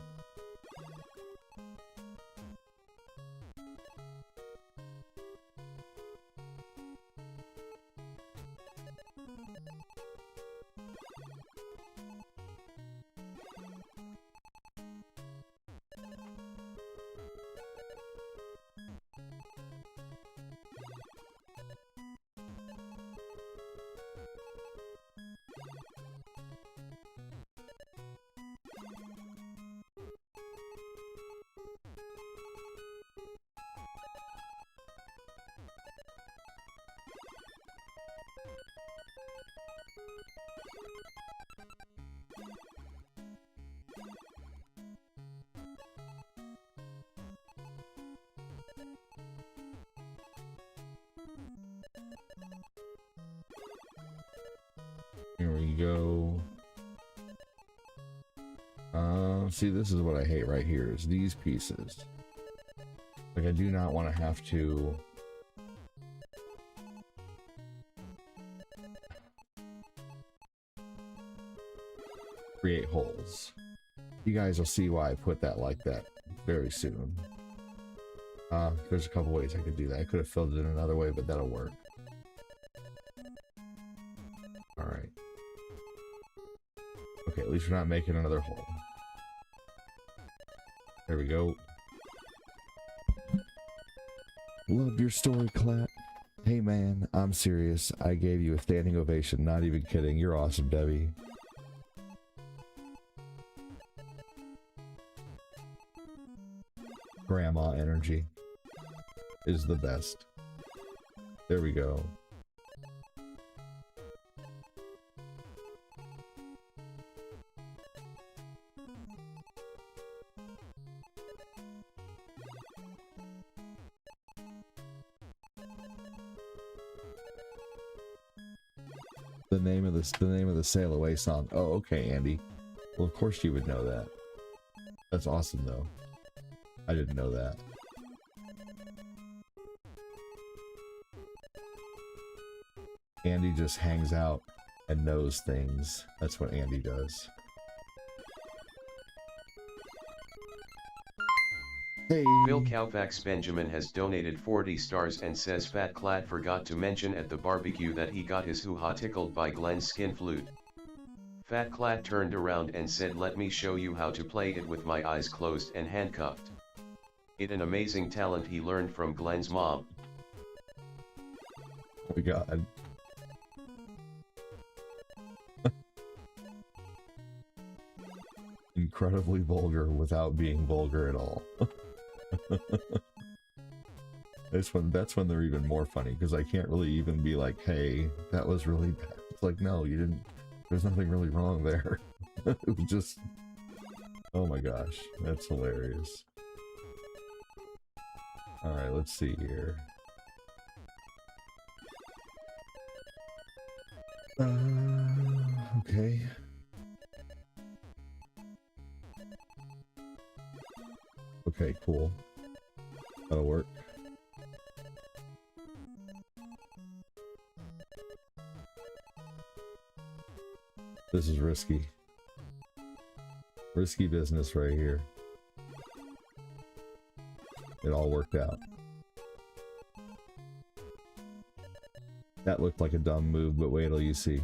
Here we go. See, this is what I hate right here, is these pieces. Like, I do not want to have to create holes. You guys will see why I put that like that very soon. There's a couple ways I could do that. I could have filled it in another way, but that'll work. Alright. Okay, at least we're not making another hole. There we go. Love your story, Clat. Hey man, I'm serious. I gave you a standing ovation. Not even kidding. You're awesome, Debbie. Grandma energy is the best. There we go. The name of the Sail Away song. Oh, okay, Andy. Well, of course you would know that. That's awesome, though. I didn't know that. Andy just hangs out and knows things. That's what Andy does. Hey.
Phil Koufax Benjamin has donated 40 stars and says Fat Clat forgot to mention at the barbecue that he got his hoo-ha tickled by Glenn's skin flute. Fat Clat turned around and said, "Let me show you how to play it with my eyes closed and handcuffed." It an amazing talent he learned from Glenn's mom.
Oh my god. Incredibly vulgar without being vulgar at all. That's when they're even more funny, because I can't really even be like, hey, that was really bad. It's like, no, you didn't, there's nothing really wrong there. It was just, oh my gosh, that's hilarious. Alright, let's see here. Okay. Okay, cool. That'll work. This is risky. Risky business right here. It all worked out. That looked like a dumb move, but wait till you see.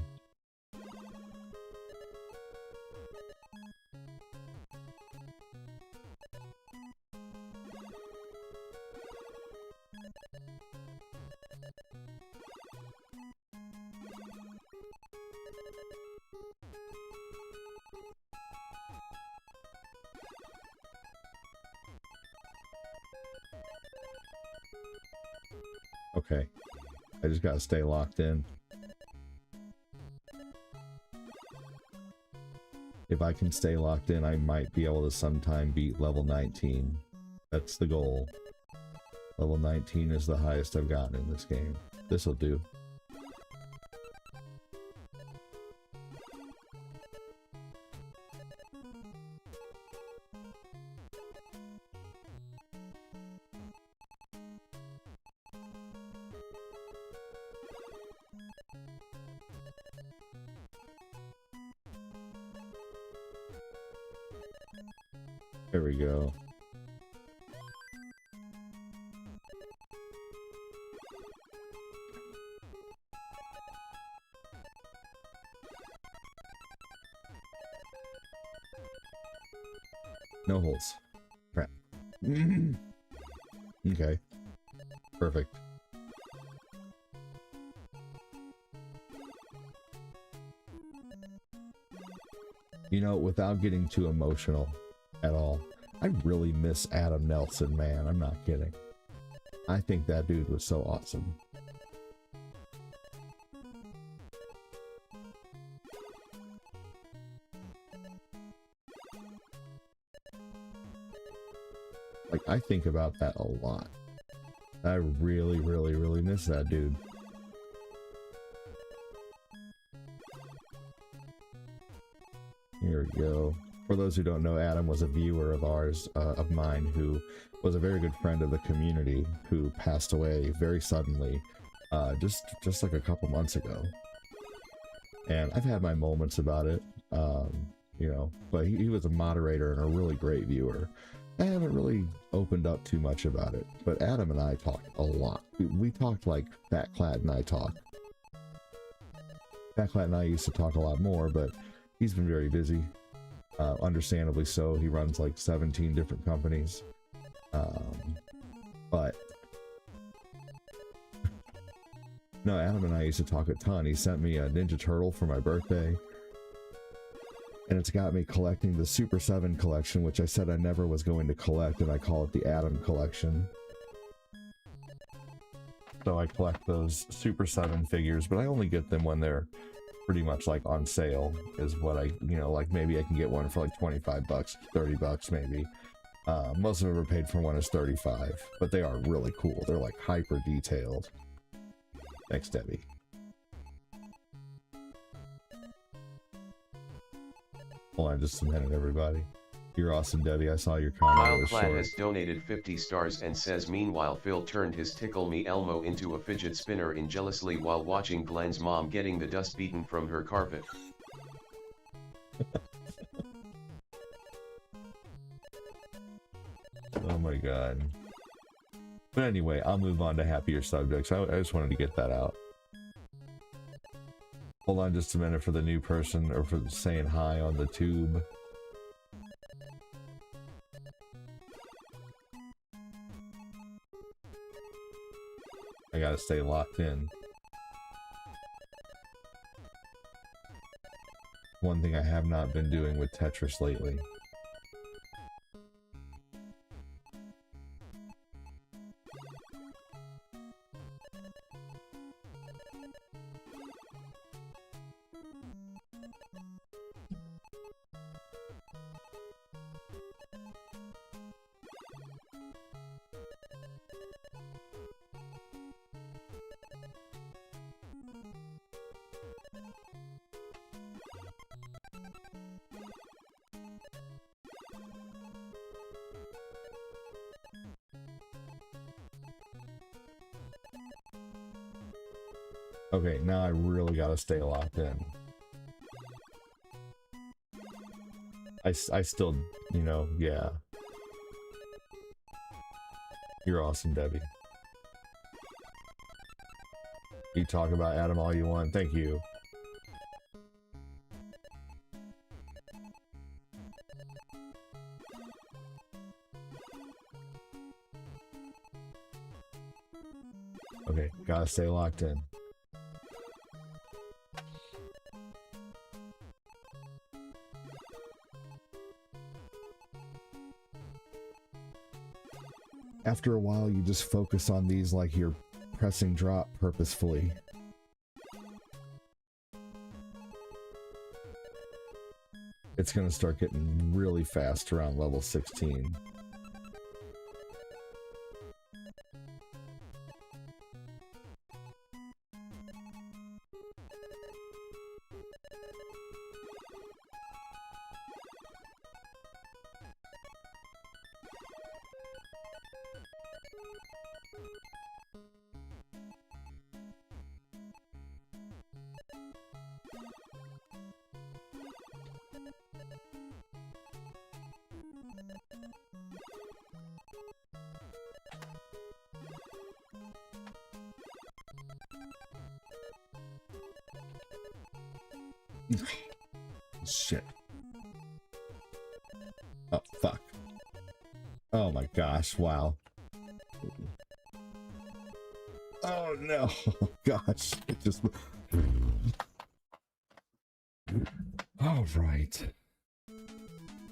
Okay. I just gotta stay locked in. If I can stay locked in, I might be able to sometime beat level 19. That's the goal. Level 19 is the highest I've gotten in this game. This'll do. There we go. No holes. Crap. Okay. Perfect. You know, without getting too emotional at all, I really miss Adam Nelson, man. I'm not kidding. I think that dude was so awesome. Like, I think about that a lot. I really, really, really miss that dude. Here we go. For those who don't know, Adam was a viewer of ours, of mine, who was a very good friend of the community, who passed away very suddenly, just like a couple months ago. And I've had my moments about it, you know, but he was a moderator and a really great viewer. I haven't really opened up too much about it, but Adam and I talked a lot. We talked like Fat Clad and I talk. Fat Clad and I used to talk a lot more, but he's been very busy. Understandably so. He runs like 17 different companies. But no, Adam and I used to talk a ton. He sent me a Ninja Turtle for my birthday, and it's got me collecting the Super 7 collection, which I said I never was going to collect, and I call it the Adam collection. So I collect those Super 7 figures, but I only get them when they're pretty much like on sale, is what I, you know, like maybe I can get one for like 25 bucks, 30 bucks maybe. Most of them are paid for one is 35, but they are really cool. They're like hyper detailed. Thanks, Debbie. Hold on just a minute, everybody. You're awesome, Debbie. I saw your comment.
Kyle Clad has donated 50 stars and says, meanwhile Phil turned his Tickle Me Elmo into a fidget spinner in jealously while watching Glenn's mom getting the dust beaten from her carpet.
Oh my god. But anyway, I'll move on to happier subjects. I just wanted to get that out. Hold on just a minute for the new person, or for saying hi on the tube. I gotta stay locked in. One thing I have not been doing with Tetris lately. Okay, now I really gotta stay locked in. I still, you know, yeah. You're awesome, Debbie. You talk about Adam all you want. Thank you. Okay, gotta stay locked in. After a while, you just focus on these like you're pressing drop purposefully. It's gonna start getting really fast around level 16. Shit. Oh, fuck. Oh my gosh, wow. Oh no, gosh. It just... All right.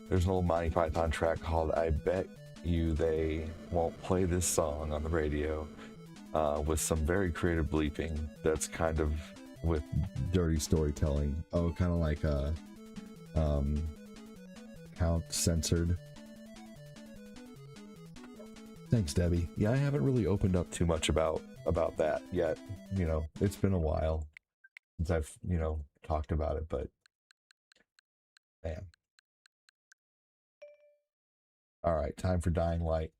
There's an old Monty Python track called I Bet You They Won't Play This Song on the radio, with some very creative bleeping that's kind of with dirty storytelling. Oh, kind of like Count Censored. Thanks, Debbie. Yeah, I haven't really opened up too much about that yet. You know, it's been a while since I've, you know, talked about it, but man. All right, time for Dying Light.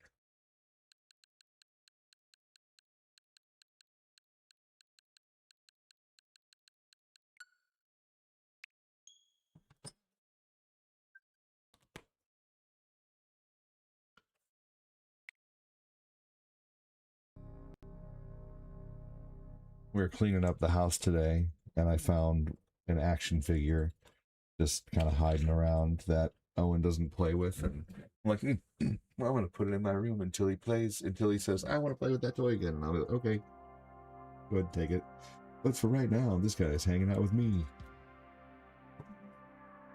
We were cleaning up the house today, and I found an action figure just kind of hiding around that Owen doesn't play with, and I'm like, well, I'm gonna put it in my room until he says, I want to play with that toy again, and I'll be like, okay, go ahead and take it. But for right now, this guy is hanging out with me.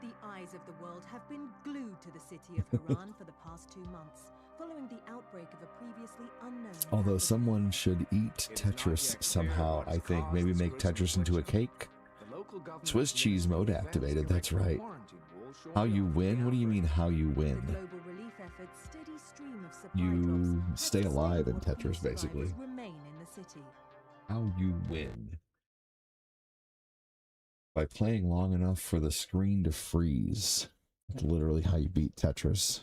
The eyes of the world have been glued to the city of Haran for the past 2 months, following the outbreak of a previously unknown...
Although someone should eat Tetris somehow, I think. Maybe make Tetris into a cake? Swiss cheese mode activated, that's right. How you win? What do you mean, how you win? You stay alive in Tetris, basically. How you win? By playing long enough for the screen to freeze. That's literally how you beat Tetris.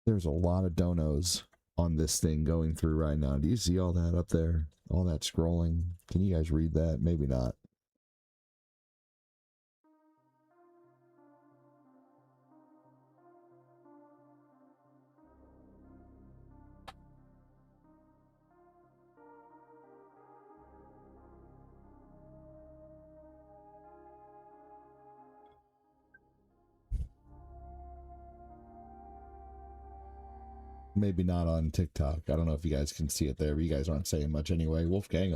There's a lot of donos on this thing going through right now. Do you see all that up there? All that scrolling? Can you guys read that? Maybe not. Maybe not on TikTok. I don't know if you guys can see it there, but you guys aren't saying much anyway. Wolfgang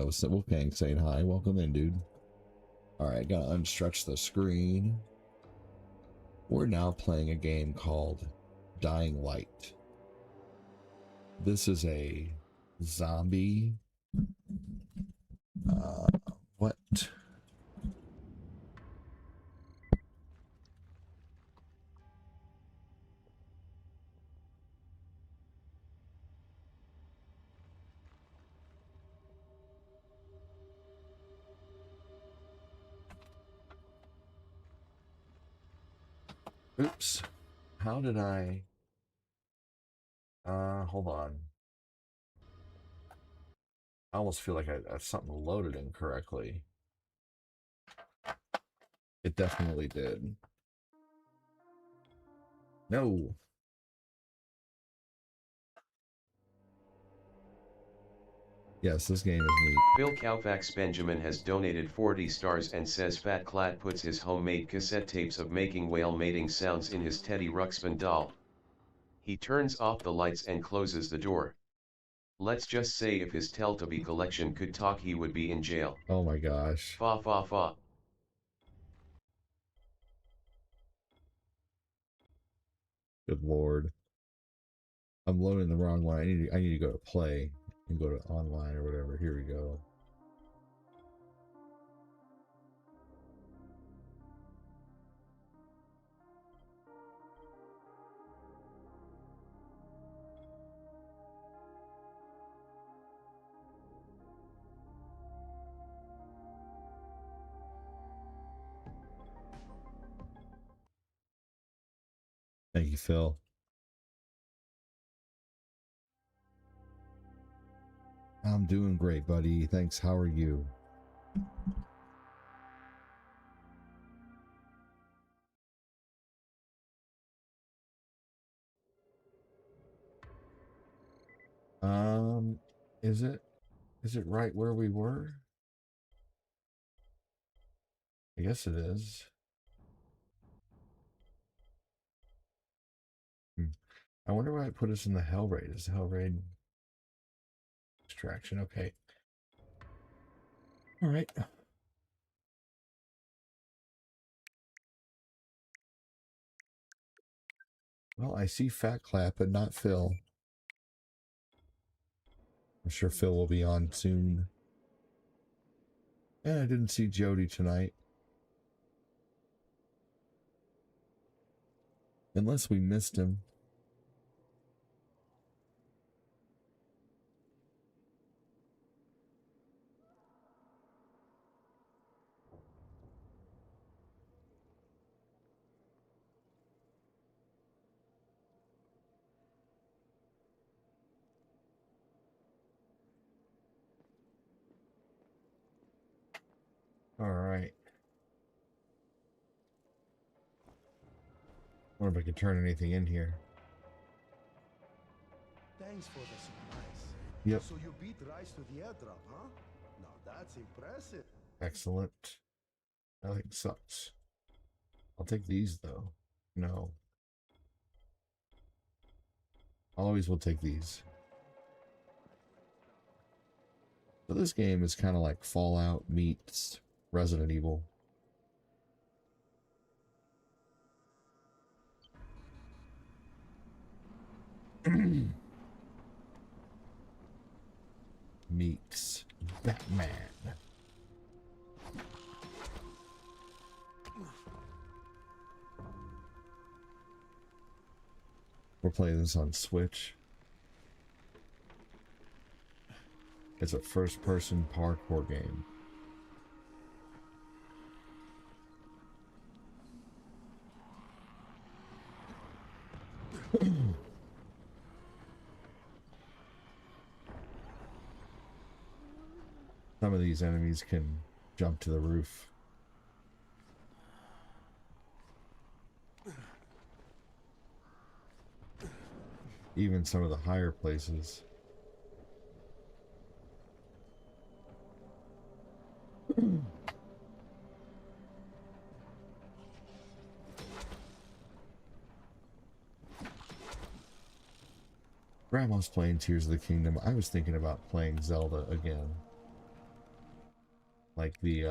saying hi. Welcome in, dude. Alright, gotta unstretch the screen. We're now playing a game called Dying Light. This is a zombie... what? Oops. How did I... hold on. almost feel like I something loaded incorrectly. It definitely did. No. Yes, this game is neat.
Phil Koufax Benjamin has donated 40 stars and says Fat Clat puts his homemade cassette tapes of making whale mating sounds in his Teddy Ruxpin doll. He turns off the lights and closes the door. Let's just say if his Teletubby collection could talk, he would be in jail.
Oh my gosh.
Fa fa fa.
Good lord. I'm loading the wrong one. I need to go to play and go to online or whatever. Here we go. Thank you, Phil. I'm doing great, buddy. Thanks. How are you? Is it right where we were? I guess it is. I wonder why it put us in the Hell Raid. Is the Hell Raid distraction? Okay. All right. Well, I see Fat Clap, but not Phil. I'm sure Phil will be on soon. And I didn't see Jody tonight. Unless we missed him. All right. Wonder if I can turn anything in here.
Thanks for the surprise.
Yep.
So you beat Rice to the airdrop, huh? Now that's impressive.
Excellent. Nothing sucks. I'll take these though. No. I always will take these. So this game is kind of like Fallout meets Resident Evil. Meets Batman. We're playing this on Switch. It's a first-person parkour game. Some of these enemies can jump to the roof. Even some of the higher places. Grandma's playing Tears of the Kingdom. I was thinking about playing Zelda again. Like the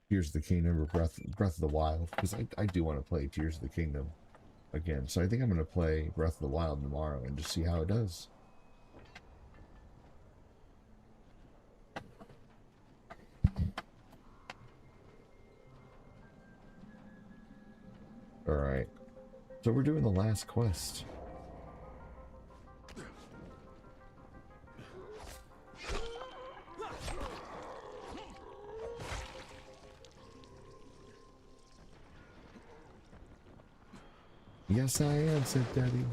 Tears of the Kingdom or Breath of the Wild. Because I do want to play Tears of the Kingdom again. So I think I'm going to play Breath of the Wild tomorrow and just see how it does. Alright. So we're doing the last quest. Yes, I am, said Daddy.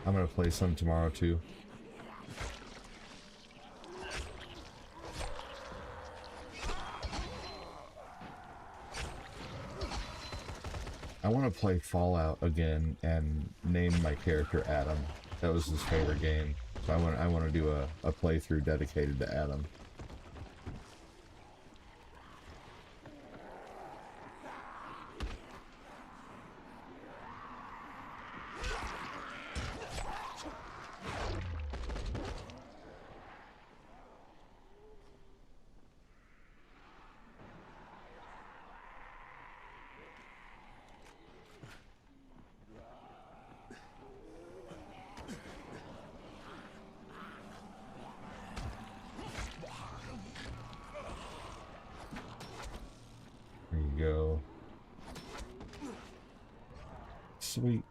I'm gonna play some tomorrow too. I want to play Fallout again and name my character Adam. That was his favorite game. So I want to do a playthrough dedicated to Adam. There you go. Sweet.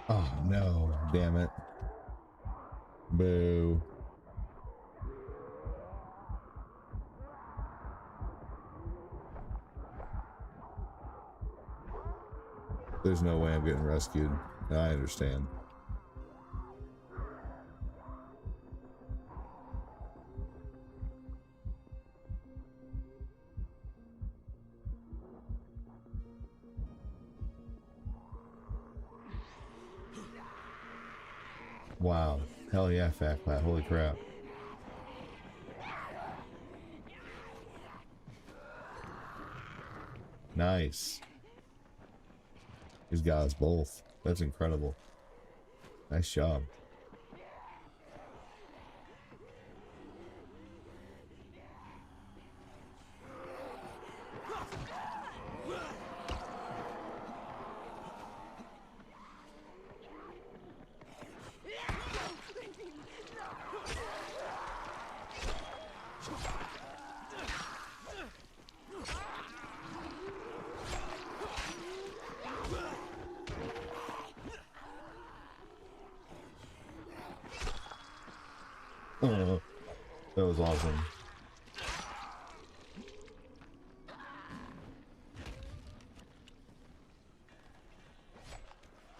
Oh no, damn it. Boo. There's no way I'm getting rescued. I understand. Wow. Hell yeah, Fat Flat. Holy crap. Nice. He's got us both. That's incredible. Nice job. That was awesome.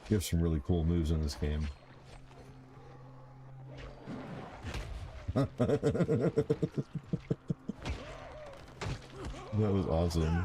You have some really cool moves in this game. That was awesome.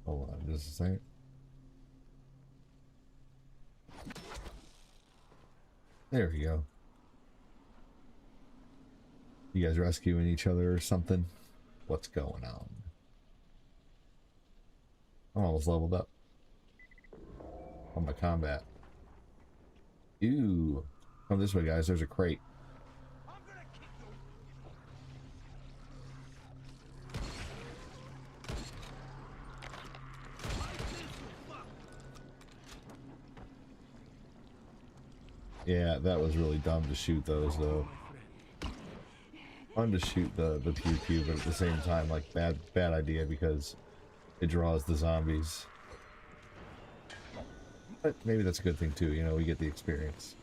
Hold on just a second. There we go. You guys rescuing each other or something? What's going on? I'm almost leveled up on my combat. Ew. Come this way, guys. There's a crate. Yeah, that was really dumb to shoot those, though. Fun to shoot the pew pew, but at the same time, like, bad idea because it draws the zombies. But maybe that's a good thing too, you know, we get the experience.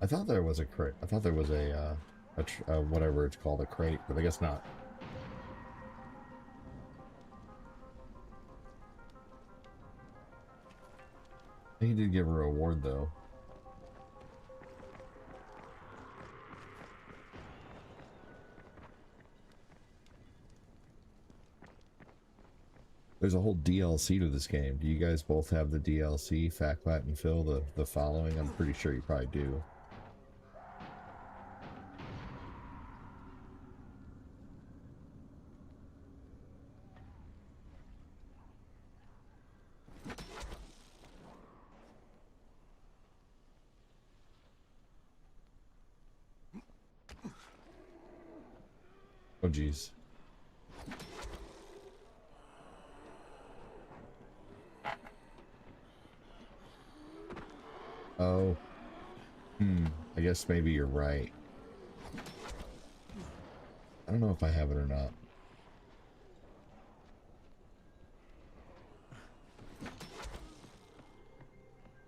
I thought there was a crate. I thought there was a whatever it's called, a crate, but I guess not. I think he did give her a reward though. There's a whole DLC to this game. Do you guys both have the DLC, Fat, Flat, and Phil, the following? I'm pretty sure you probably do. Oh, geez. Oh. I guess maybe you're right. I don't know if I have it or not.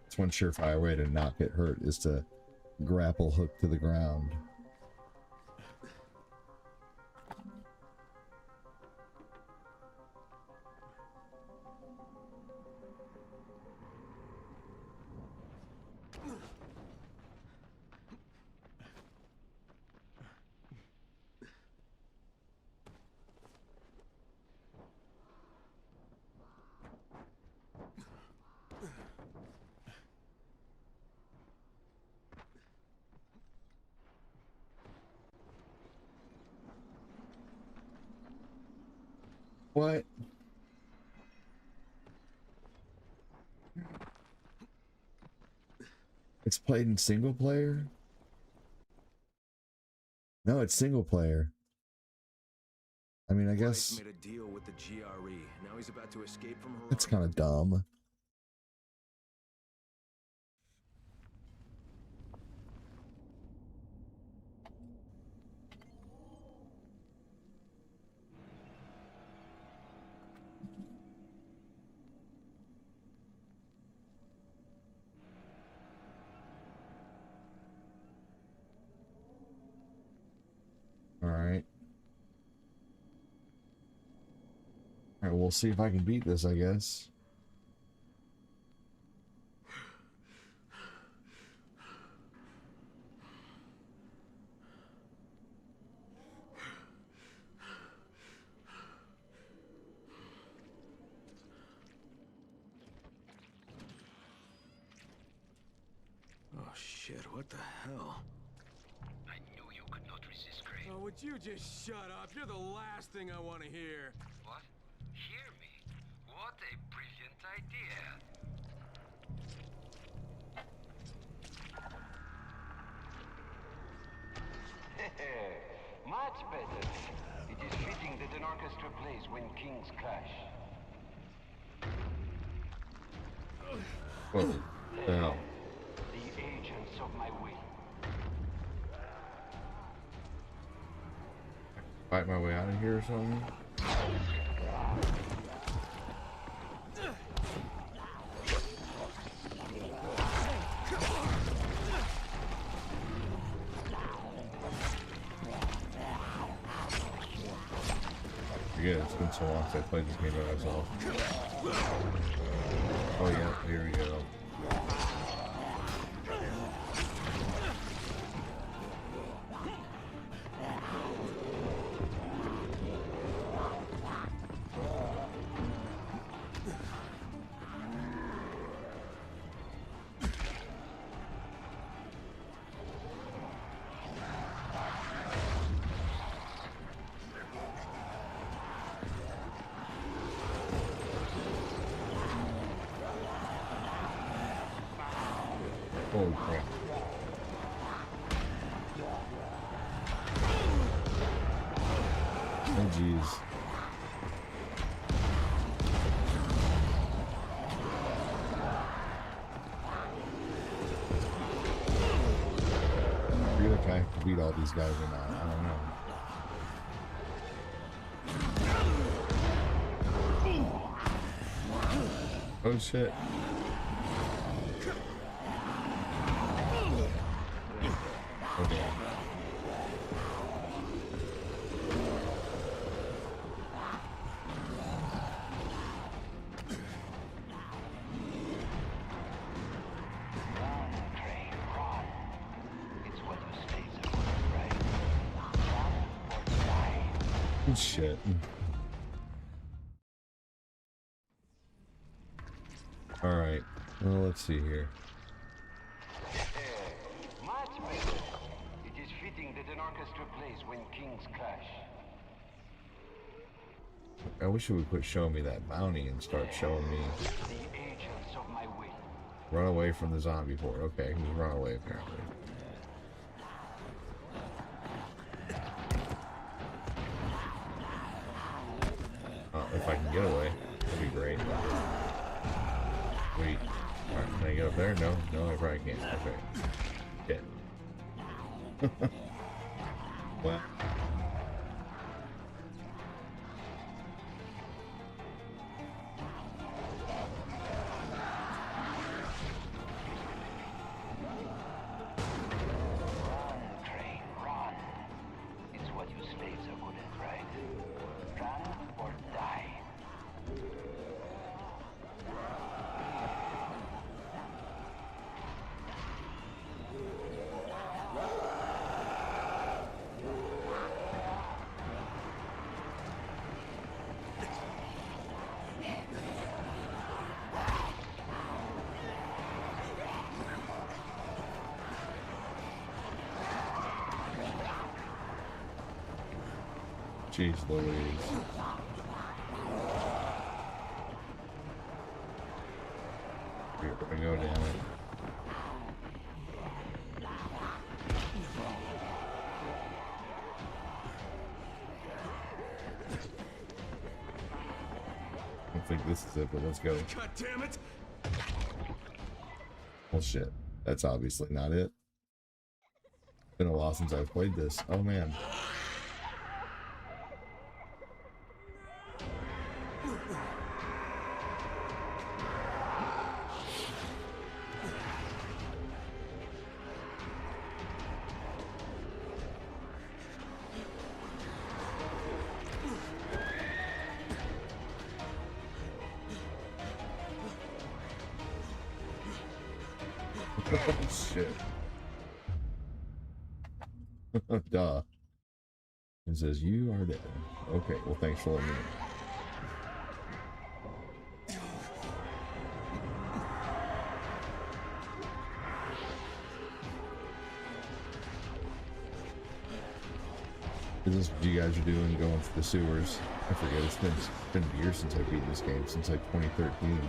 It's one surefire way to not get hurt is to grapple hook to the ground. What? It's played in single player? No, it's single player. I mean, I guess
Made a deal with the GRE. Now he's about to escape from
it's
Haran.
kind of dumb. All right. All right, we'll see if I can beat this, I guess.
Oh shit, what the hell?
I knew you could not resist, Gray.
Oh, would you just shut up? You're the last thing I want to hear.
What? Hear me? What a brilliant idea. Much better. It is fitting that an orchestra plays when kings clash.
Whoa. The hell?
The agents of my will.
Fight my way out of here or something? Forget it, it's been so long since I played this game by myself. Oh yeah, here we go. Holy crap. Oh jeez. I forget if I have to beat all these guys or not. I don't know. Oh shit. Okay. Shit. Alright, well, let's see here.
Much better. It is fitting that an orchestra plays when kings clash.
I wish it would quit showing me that bounty and start showing me.
The agents of my will.
Run away from the zombie horde. Okay, just run away apparently. If I can get away, that'd be great. Wait, alright, can I get up there? No, I probably can't. Okay. Dead. What? Jeez Louise. Here we go, damn it. I don't think this is it, but let's go.
God damn it!
Well, shit. That's obviously not it. Been a while since I've played this. Oh, man. Oh, shit. Duh. It says, you are dead. Okay, well, thanks for letting me know. Is this what you guys are doing, going through the sewers? I forget, it's been years since I beat this game, since like 2013.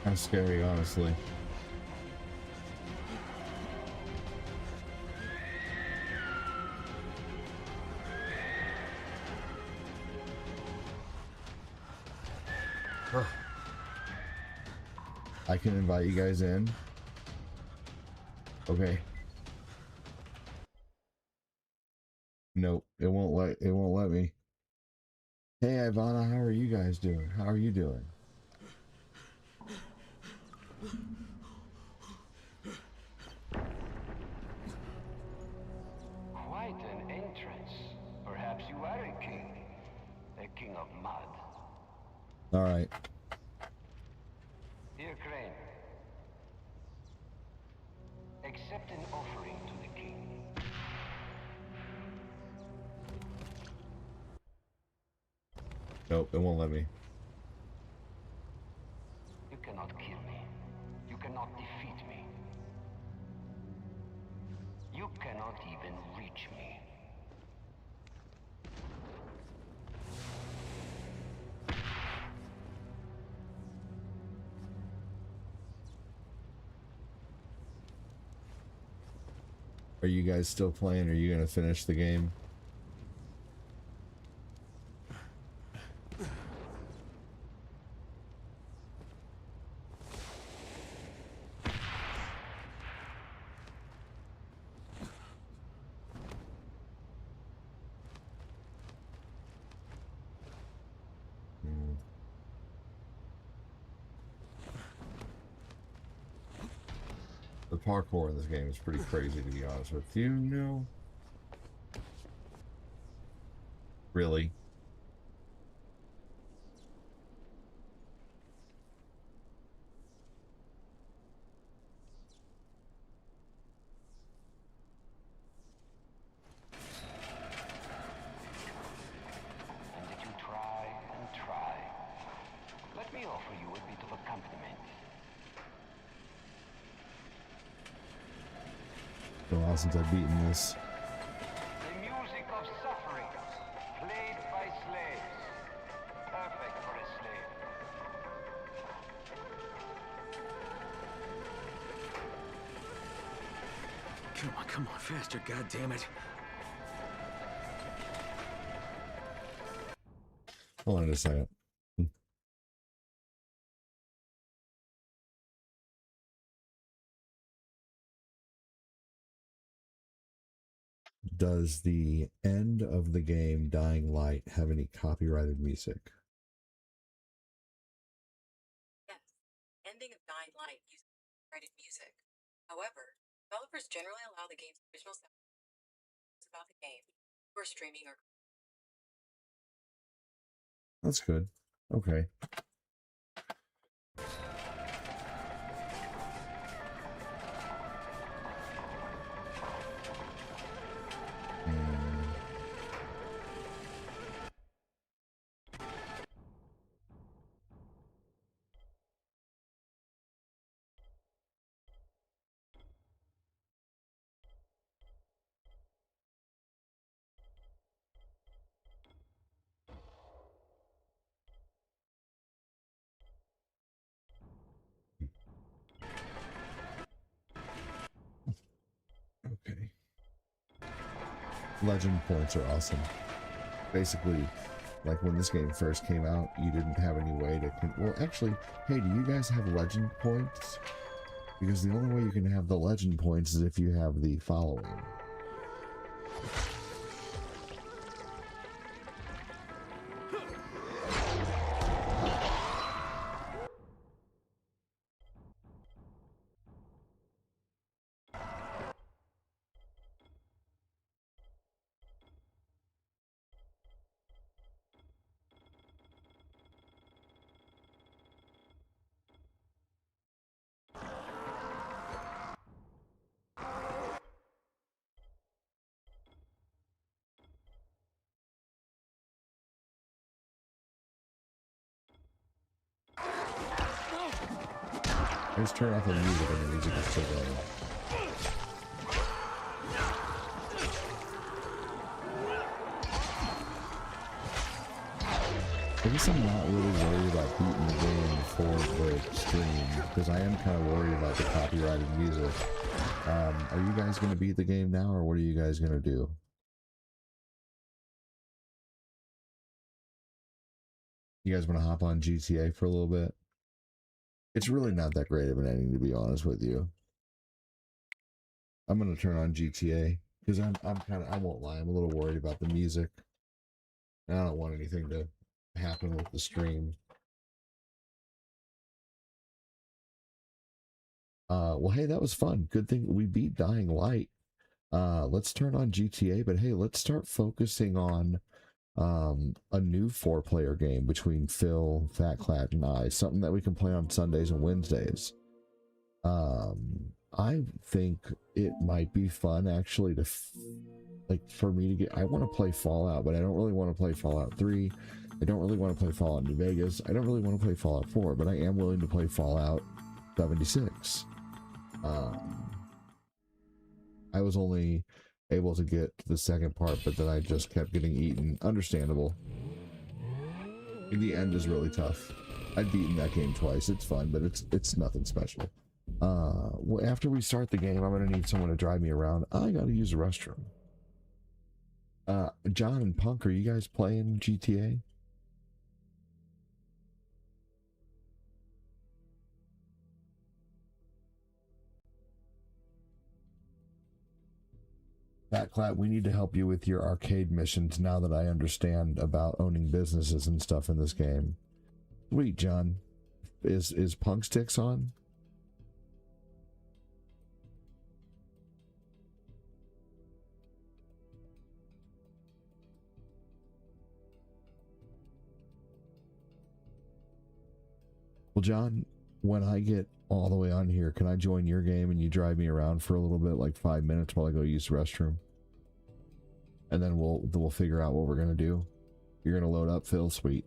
Kind of scary, honestly. I can invite you guys in. Okay. Nope, it won't let me. Hey Ivana, how are you guys doing? How are you doing?
Quite an entrance. Perhaps you are a king of mud.
All right.
Dear Crane, accept an offering to the king.
Nope, it won't let me.
You cannot kill me. You cannot defeat me. You cannot even reach me.
Are you guys still playing? Are you gonna finish the game? The parkour in this game is pretty crazy, to be honest with you. No. Really?
And did you try and try? Let me offer you a bit of accompaniment.
It's been a while since I've beaten this.
The music of suffering, played by slaves. Perfect for a slave.
Come on, faster, goddammit.
Hold on just a second. Does the end of the game, Dying Light, have any copyrighted music?
Yes. Ending of Dying Light uses copyrighted music. However, developers generally allow the game's original sound about the game for streaming or.
That's good. Okay. Okay. Legend points are awesome. Basically, like when this game first came out, you didn't have any way to... Well, actually, hey, do you guys have legend points? Because the only way you can have the legend points is if you have the following. I just turn off the music and the music is still going. I guess I'm not really worried about beating the game for the stream, because I am kind of worried about the copyrighted music. Are you guys going to beat the game now, or what are you guys going to do? You guys want to hop on GTA for a little bit? It's really not that great of an ending, to be honest with you. I'm going to turn on GTA, because I won't lie, I'm a little worried about the music. And I don't want anything to happen with the stream. Well, hey, that was fun. Good thing we beat Dying Light. Let's turn on GTA, but hey, let's start focusing on a new 4-player game between Phil, Fatclat, and I. Something that we can play on Sundays and Wednesdays. I think it might be fun, actually, to for me to get... I want to play Fallout, but I don't really want to play Fallout 3. I don't really want to play Fallout New Vegas. I don't really want to play Fallout 4, but I am willing to play Fallout 76. I was only able to get to the second part, but then I just kept getting eaten. Understandable. The end is really tough. I've beaten that game twice. It's fun, but it's nothing special. Well, after we start the game, I'm gonna need someone to drive me around. I gotta use the restroom. John and Punk, are you guys playing GTA? Fat Clap, we need to help you with your arcade missions now that I understand about owning businesses and stuff in this game. Sweet, John. Is Punk Sticks on? Well, John, when I get all the way on here, can I join your game and you drive me around for a little bit, like 5 minutes while I go use the restroom? And then we'll figure out what we're gonna do. You're gonna load up, Phil? Sweet.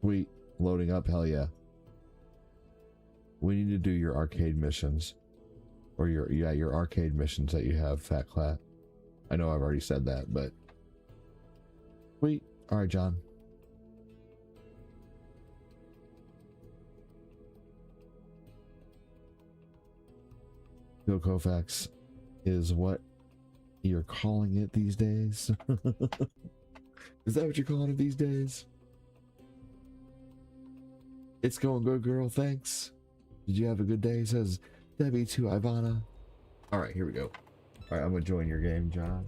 Sweet. Loading up, hell yeah. We need to do your arcade missions. Or your arcade missions that you have, Fat Clap. I know I've already said that, but... Sweet. Alright, John. Bill Koufax is what you're calling it these days? Is that what you're calling it these days? It's going good, girl. Thanks. Did you have a good day? Says Debbie to Ivana. Alright, here we go. Alright, I'm gonna join your game, John.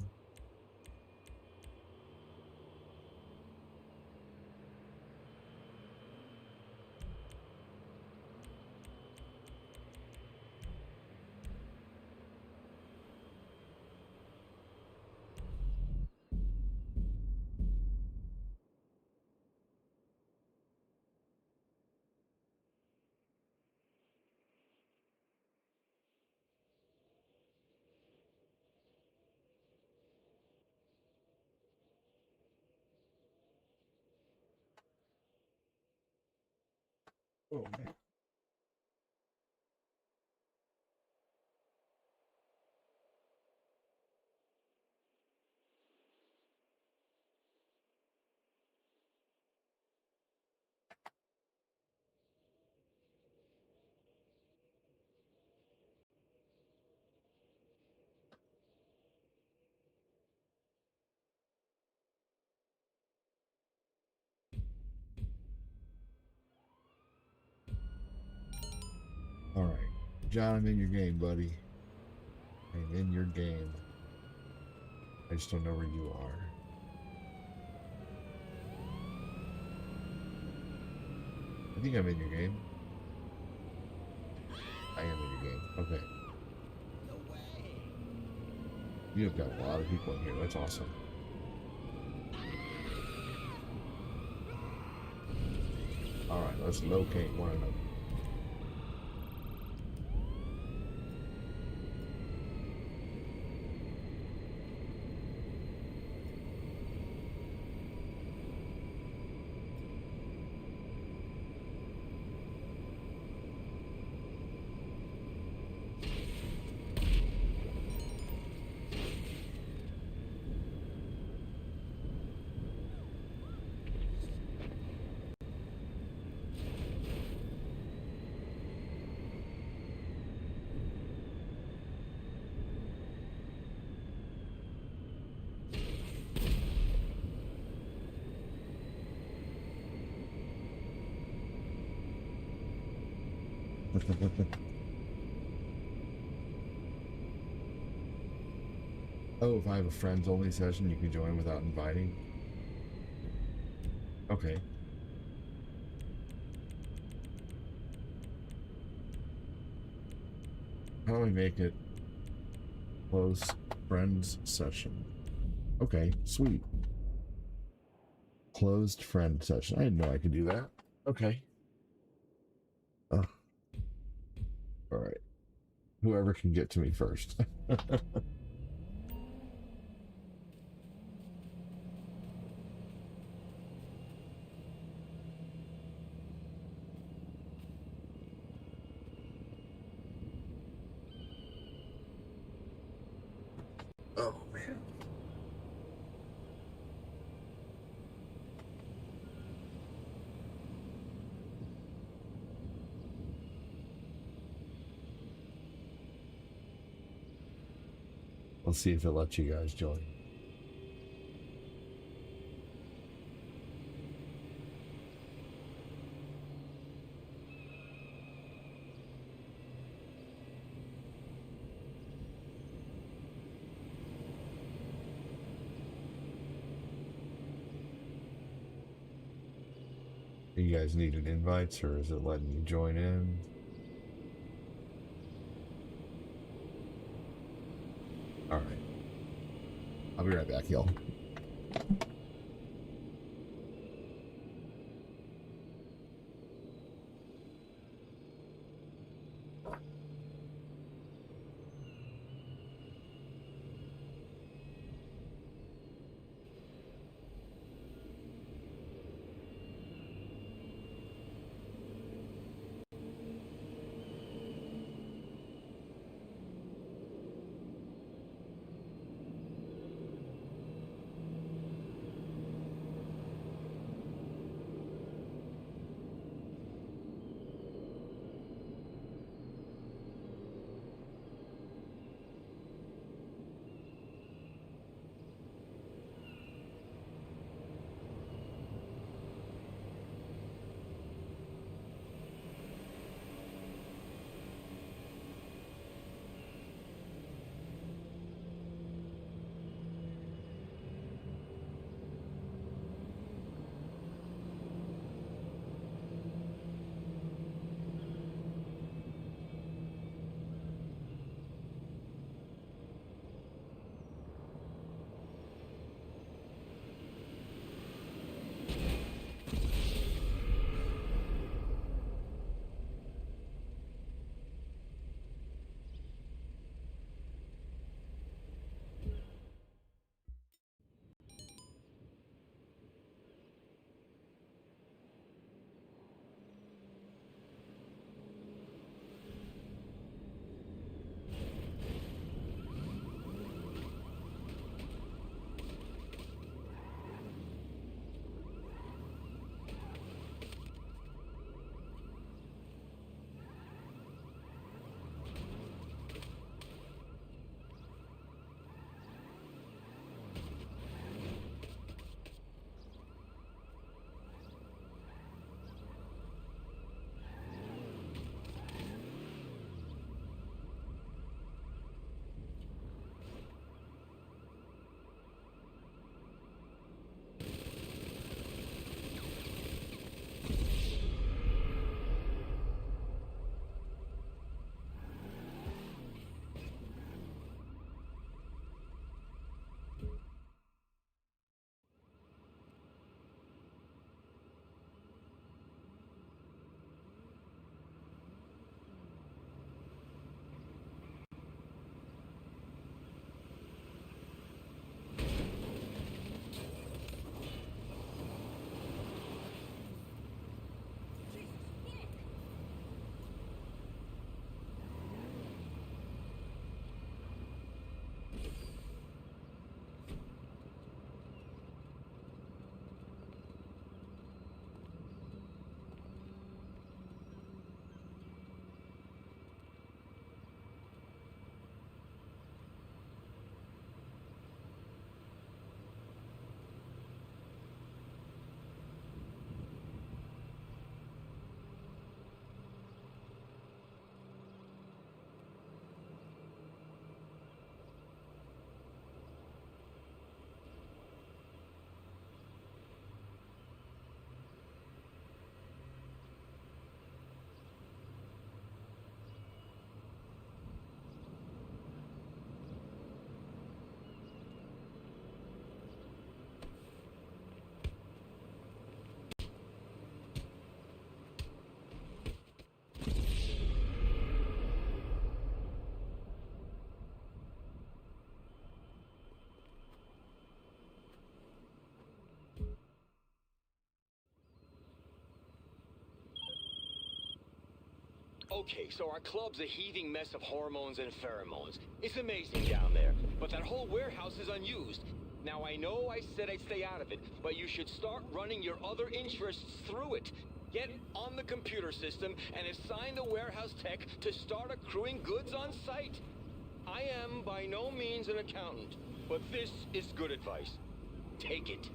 Oh, man. Alright. John, I'm in your game, buddy. I'm in your game. I just don't know where you are. I think I'm in your game. I am in your game. Okay. You've got a lot of people in here. That's awesome. Alright, let's locate one another. Oh, if I have a friends only session, you can join without inviting. Okay. How do I make it close friends session? Okay, sweet. Closed friend session. I didn't know I could do that. Okay. All right. Whoever can get to me first. Oh, man. Let's see if it lets you guys join. You guys need an invite, or is it letting you join in? All right. I'll be right back, y'all.
Okay, so our club's a heaving mess of hormones and pheromones. It's amazing down there, but that whole warehouse is unused. Now, I know I said I'd stay out of it, but you should start running your other interests through it. Get on the computer system and assign the warehouse tech to start accruing goods on site. I am by no means an accountant, but this is good advice. Take it.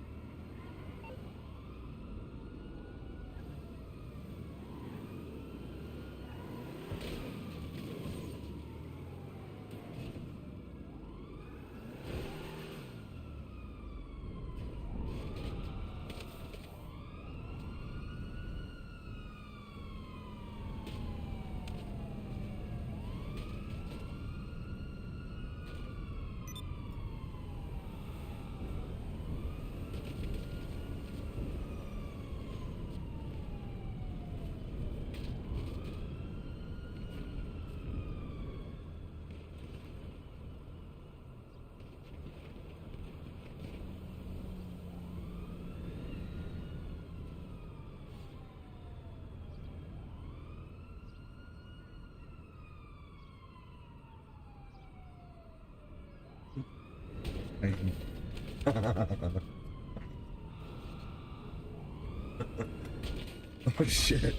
Oh shit.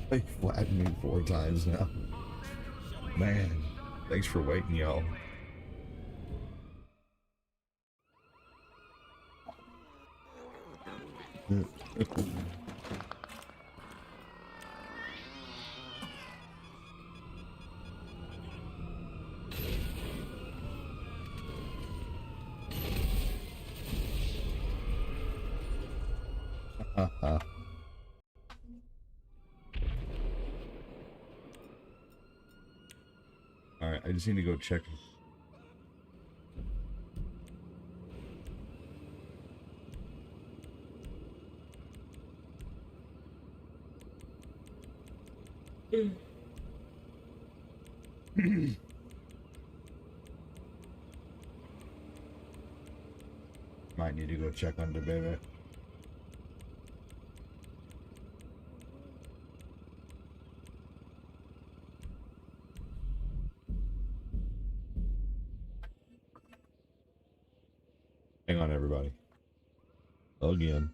They flattened me 4 times now. Man, thanks for waiting, y'all. Alright, I just need to go check. Might need to go check on the baby. Hang on, everybody. Again.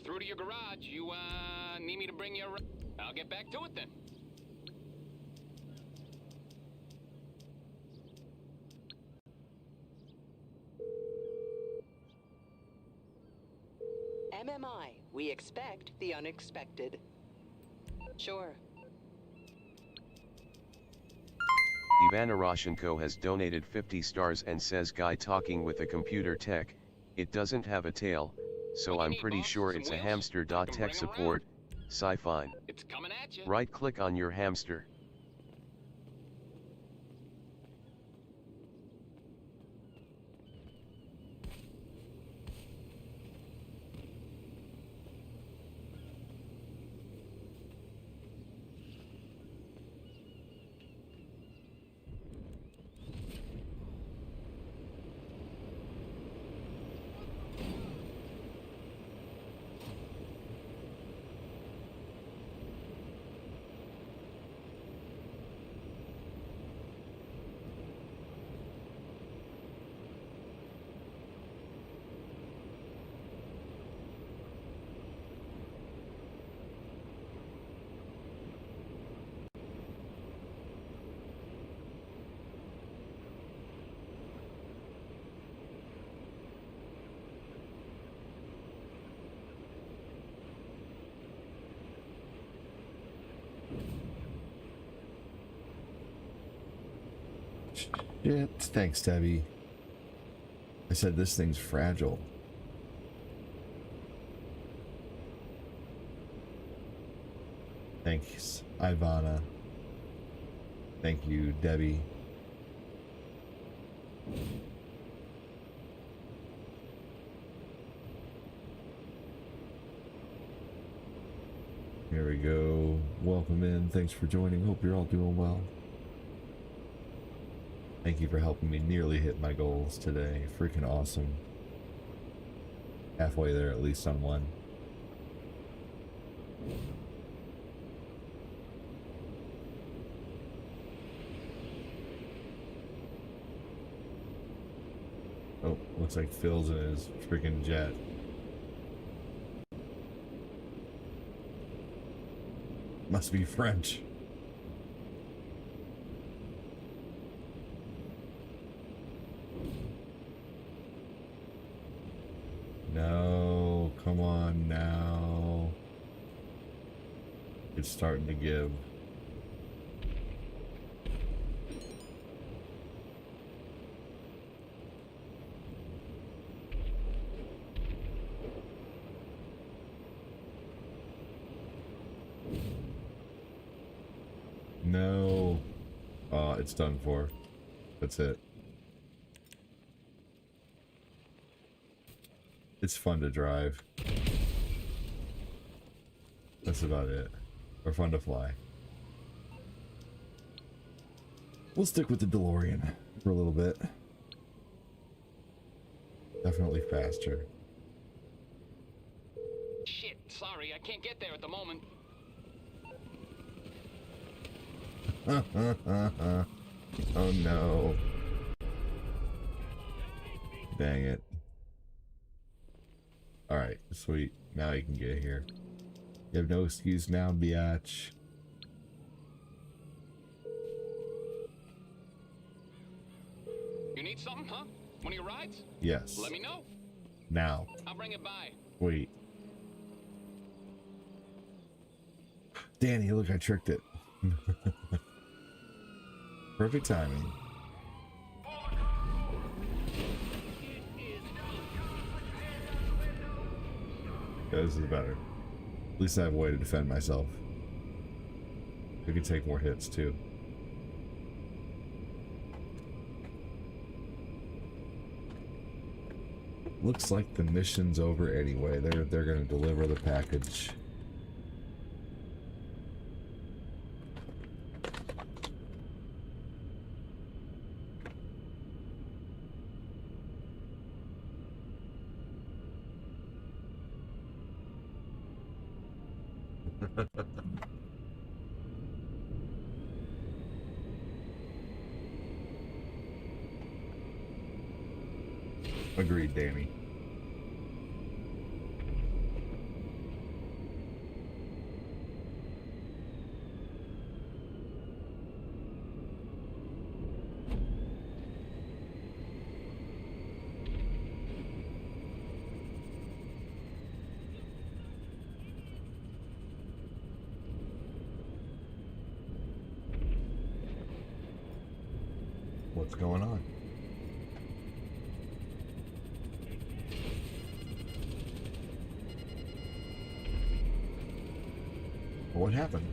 through to your garage. You, need me to bring you around? I'll get back to it then.
MMI, we expect the unexpected. Sure.
Ivana Roshenko has donated 50 stars and says guy talking with a computer tech, it doesn't have a tail, so I'm pretty sure it's a hamster. Tech support, sci-fine.
It's coming at you.
Right click on your hamster.
Shit, thanks, Debbie. I said this thing's fragile. Thanks, Ivana. Thank you, Debbie. Here we go. Welcome in. Thanks for joining. Hope you're all doing well. Thank you for helping me nearly hit my goals today. Freaking awesome. Halfway there, at least on one. Oh, looks like Phil's in his freaking jet. Must be French. No, come on now. It's starting to give. No. Oh, it's done for. That's it. It's fun to drive. That's about it. Or fun to fly. We'll stick with the DeLorean for a little bit. Definitely faster.
Shit, sorry, I can't get there at the moment.
Oh no. Dang it. Alright, sweet. Now you can get here. You have no excuse now, biatch.
You need something, huh? One of your rides?
Yes.
Let me know.
Now.
I'll bring it by.
Wait. Danny, look, I tricked it. Perfect timing. Yeah, this is better. At least I have a way to defend myself. We can take more hits too. Looks like the mission's over anyway. They're gonna deliver the package. Agreed, Danny. What's going on? What happened?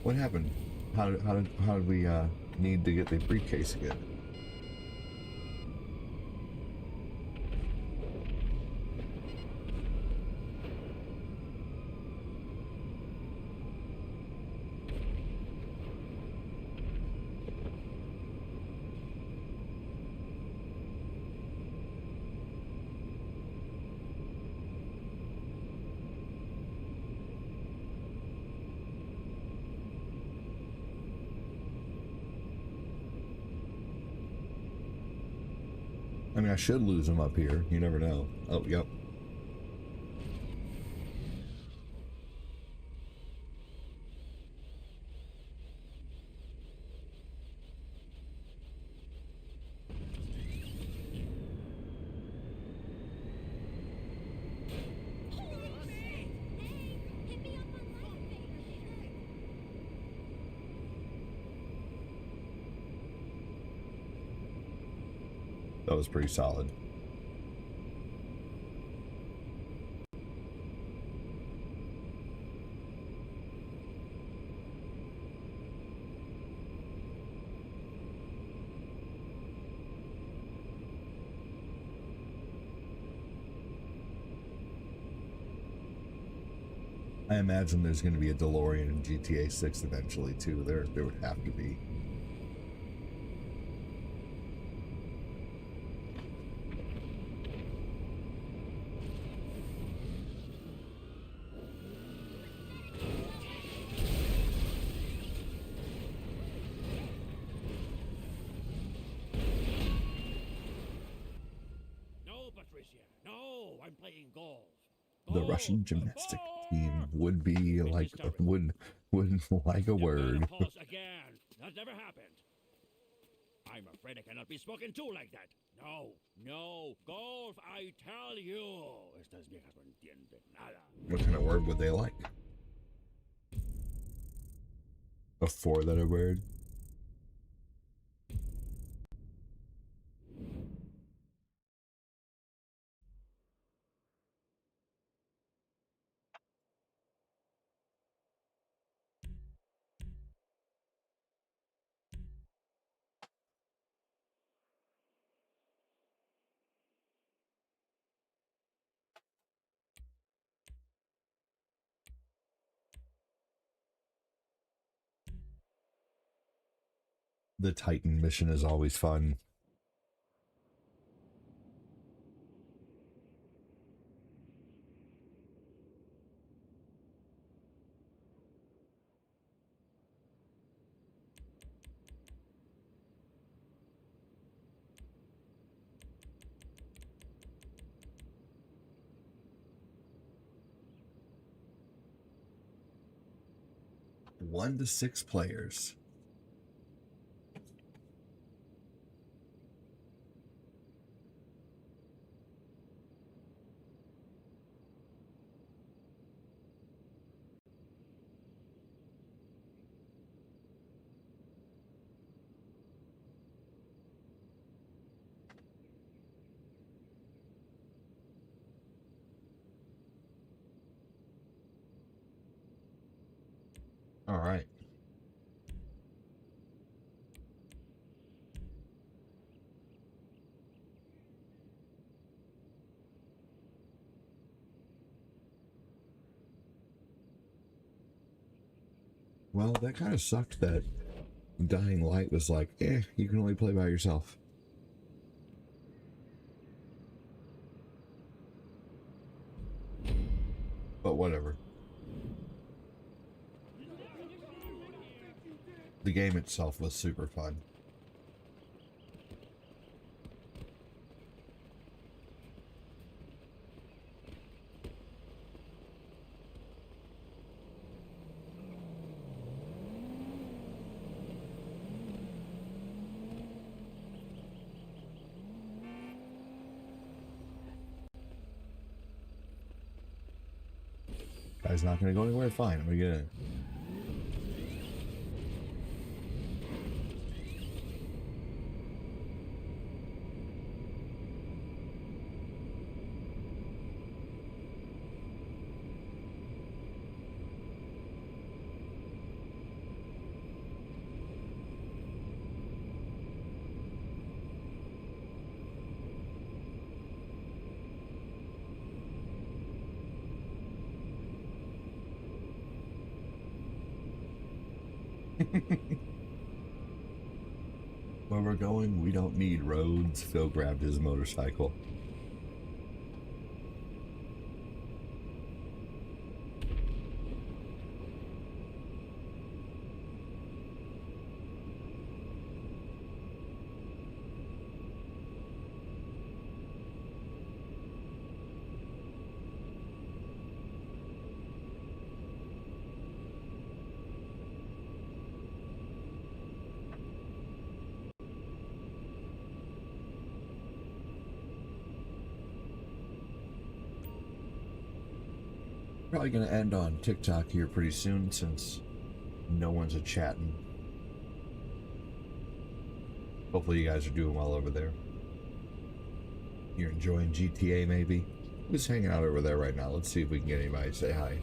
What happened? How did we need to get the briefcase again? I mean, I should lose them up here. You never know. Oh, yep. That was pretty solid. I imagine there's going to be a DeLorean in GTA 6 eventually too. There would have to be. The Russian gymnastic team would be like would like a word.
Again. That never happened. I'm afraid I cannot be spoken to like that. No, golf, I tell you. Estas viejas no entienden nada.
What kind of word would they like? A 4-letter word? The Titan mission is always fun. One to 6 players. All right. Well, that kind of sucked that Dying Light was like, you can only play by yourself. But whatever. The game itself was super fun. Guy's not gonna go anywhere. Fine, we're gonna. Where we're going, we don't need roads. Phil grabbed his motorcycle. Probably gonna end on TikTok here pretty soon since no one's a chatting. Hopefully you guys are doing well over there. You're enjoying GTA maybe? Who's hanging out over there right now? Let's see if we can get anybody to say hi.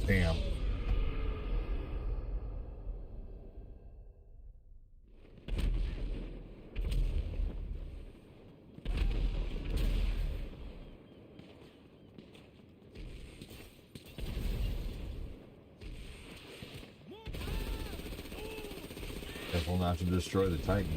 Damn. Careful not to destroy the Titan.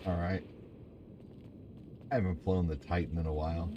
Alright. I haven't flown the Titan in a while.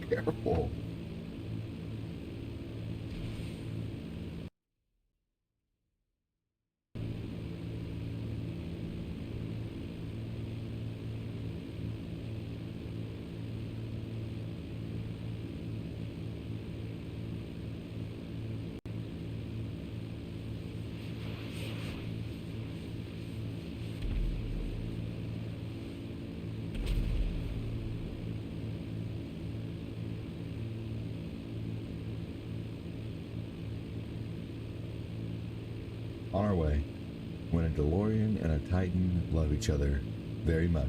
Careful. On our way, when a DeLorean and a Titan love each other very much.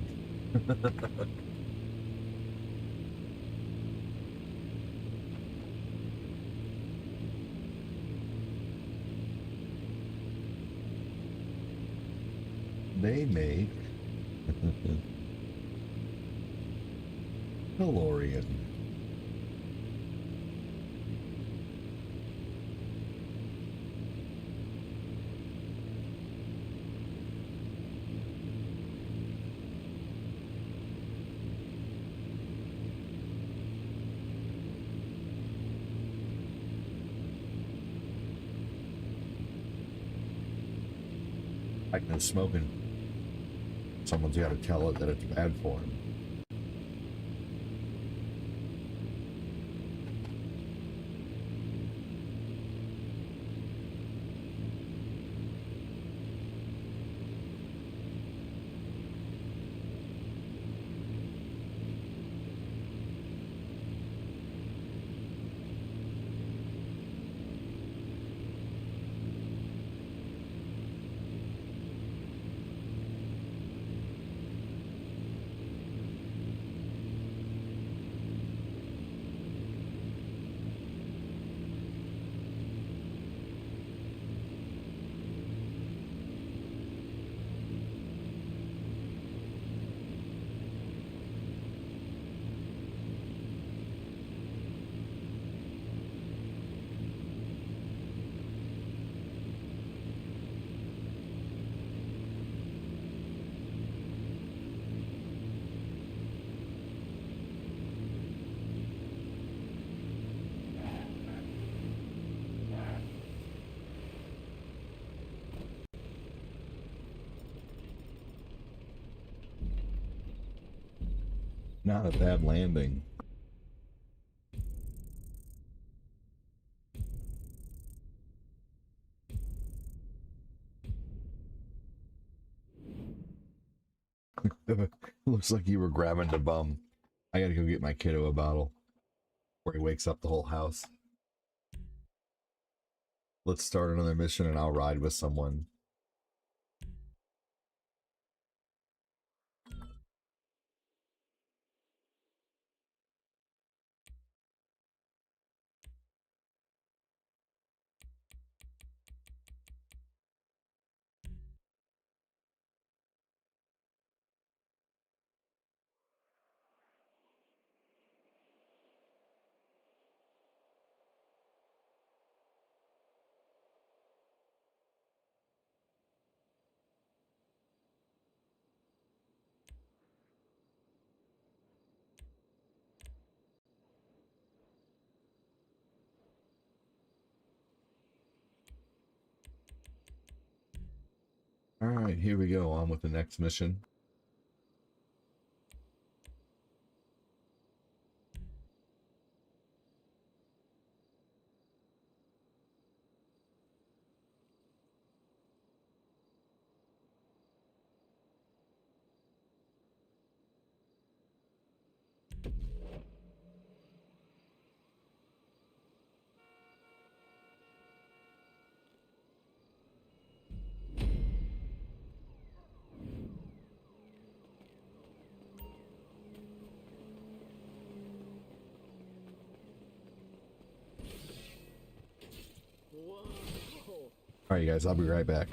they make DeLorean. Like no smoking. Someone's got to tell it that it's bad for him. Not a bad landing. Looks like you were grabbing the bum. I gotta go get my kiddo a bottle before he wakes up the whole house. Let's start another mission and I'll ride with someone. Alright, here we go, on with the next mission. Alright, you guys, I'll be right back.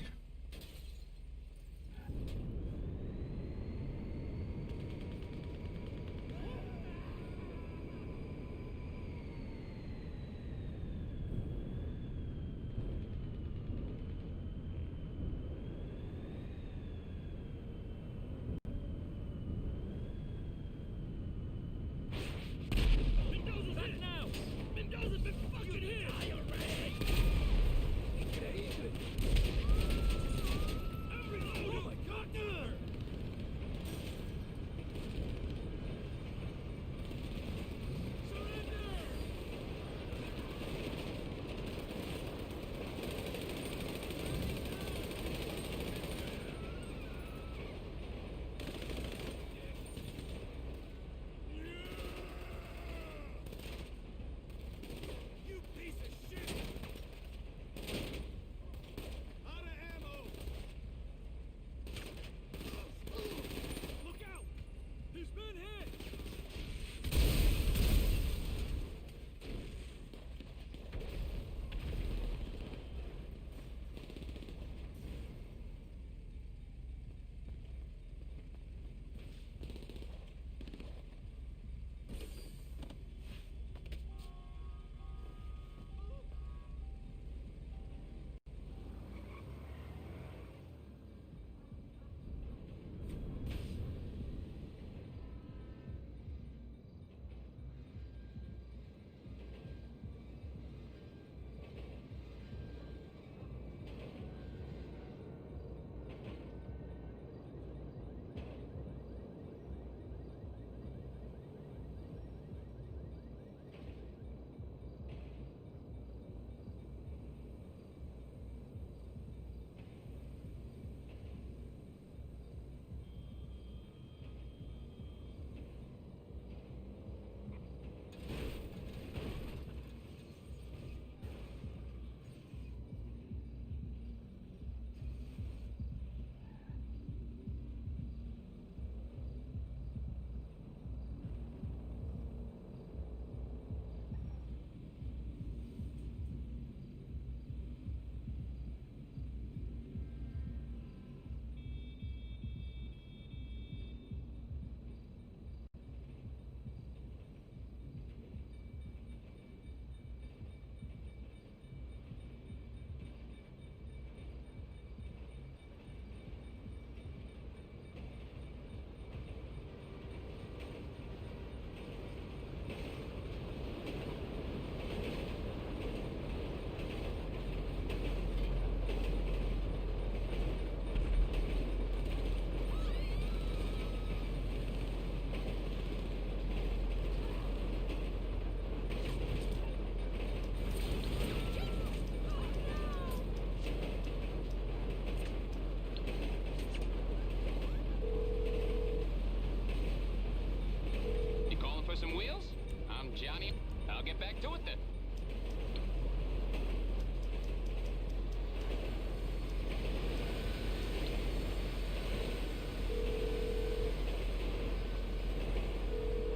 back to it then.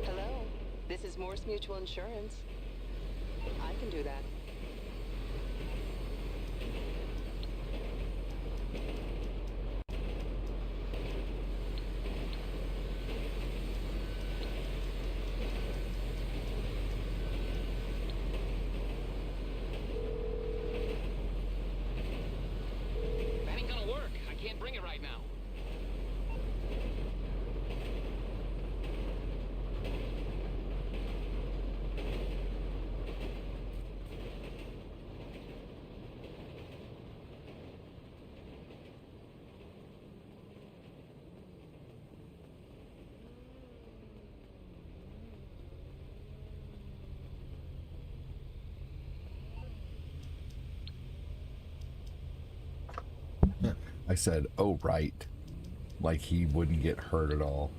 Hello, this is Morse Mutual Insurance. I can do that.
That ain't gonna work. I can't bring it right now.
I said, oh, right. Like he wouldn't get hurt at all.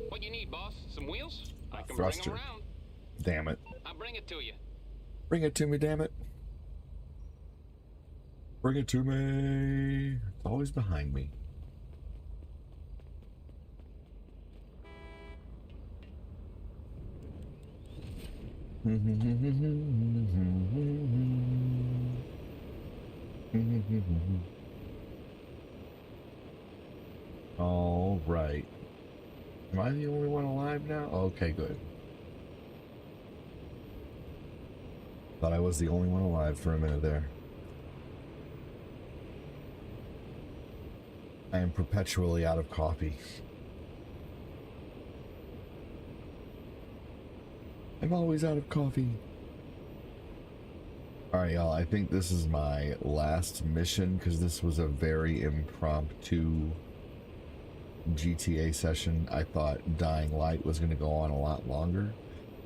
What you need, boss? Some wheels? I can
Thruster.
bring them around.
Damn it.
I'll bring it to you.
Bring it to me, damn it. Bring it to me. It's always behind me. All right. Am I the only one alive now? Okay, good. Thought I was the only one alive for a minute there. I am perpetually out of coffee. I'm always out of coffee. Alright, y'all, I think this is my last mission because this was a very impromptu GTA session. I thought Dying Light was going to go on a lot longer,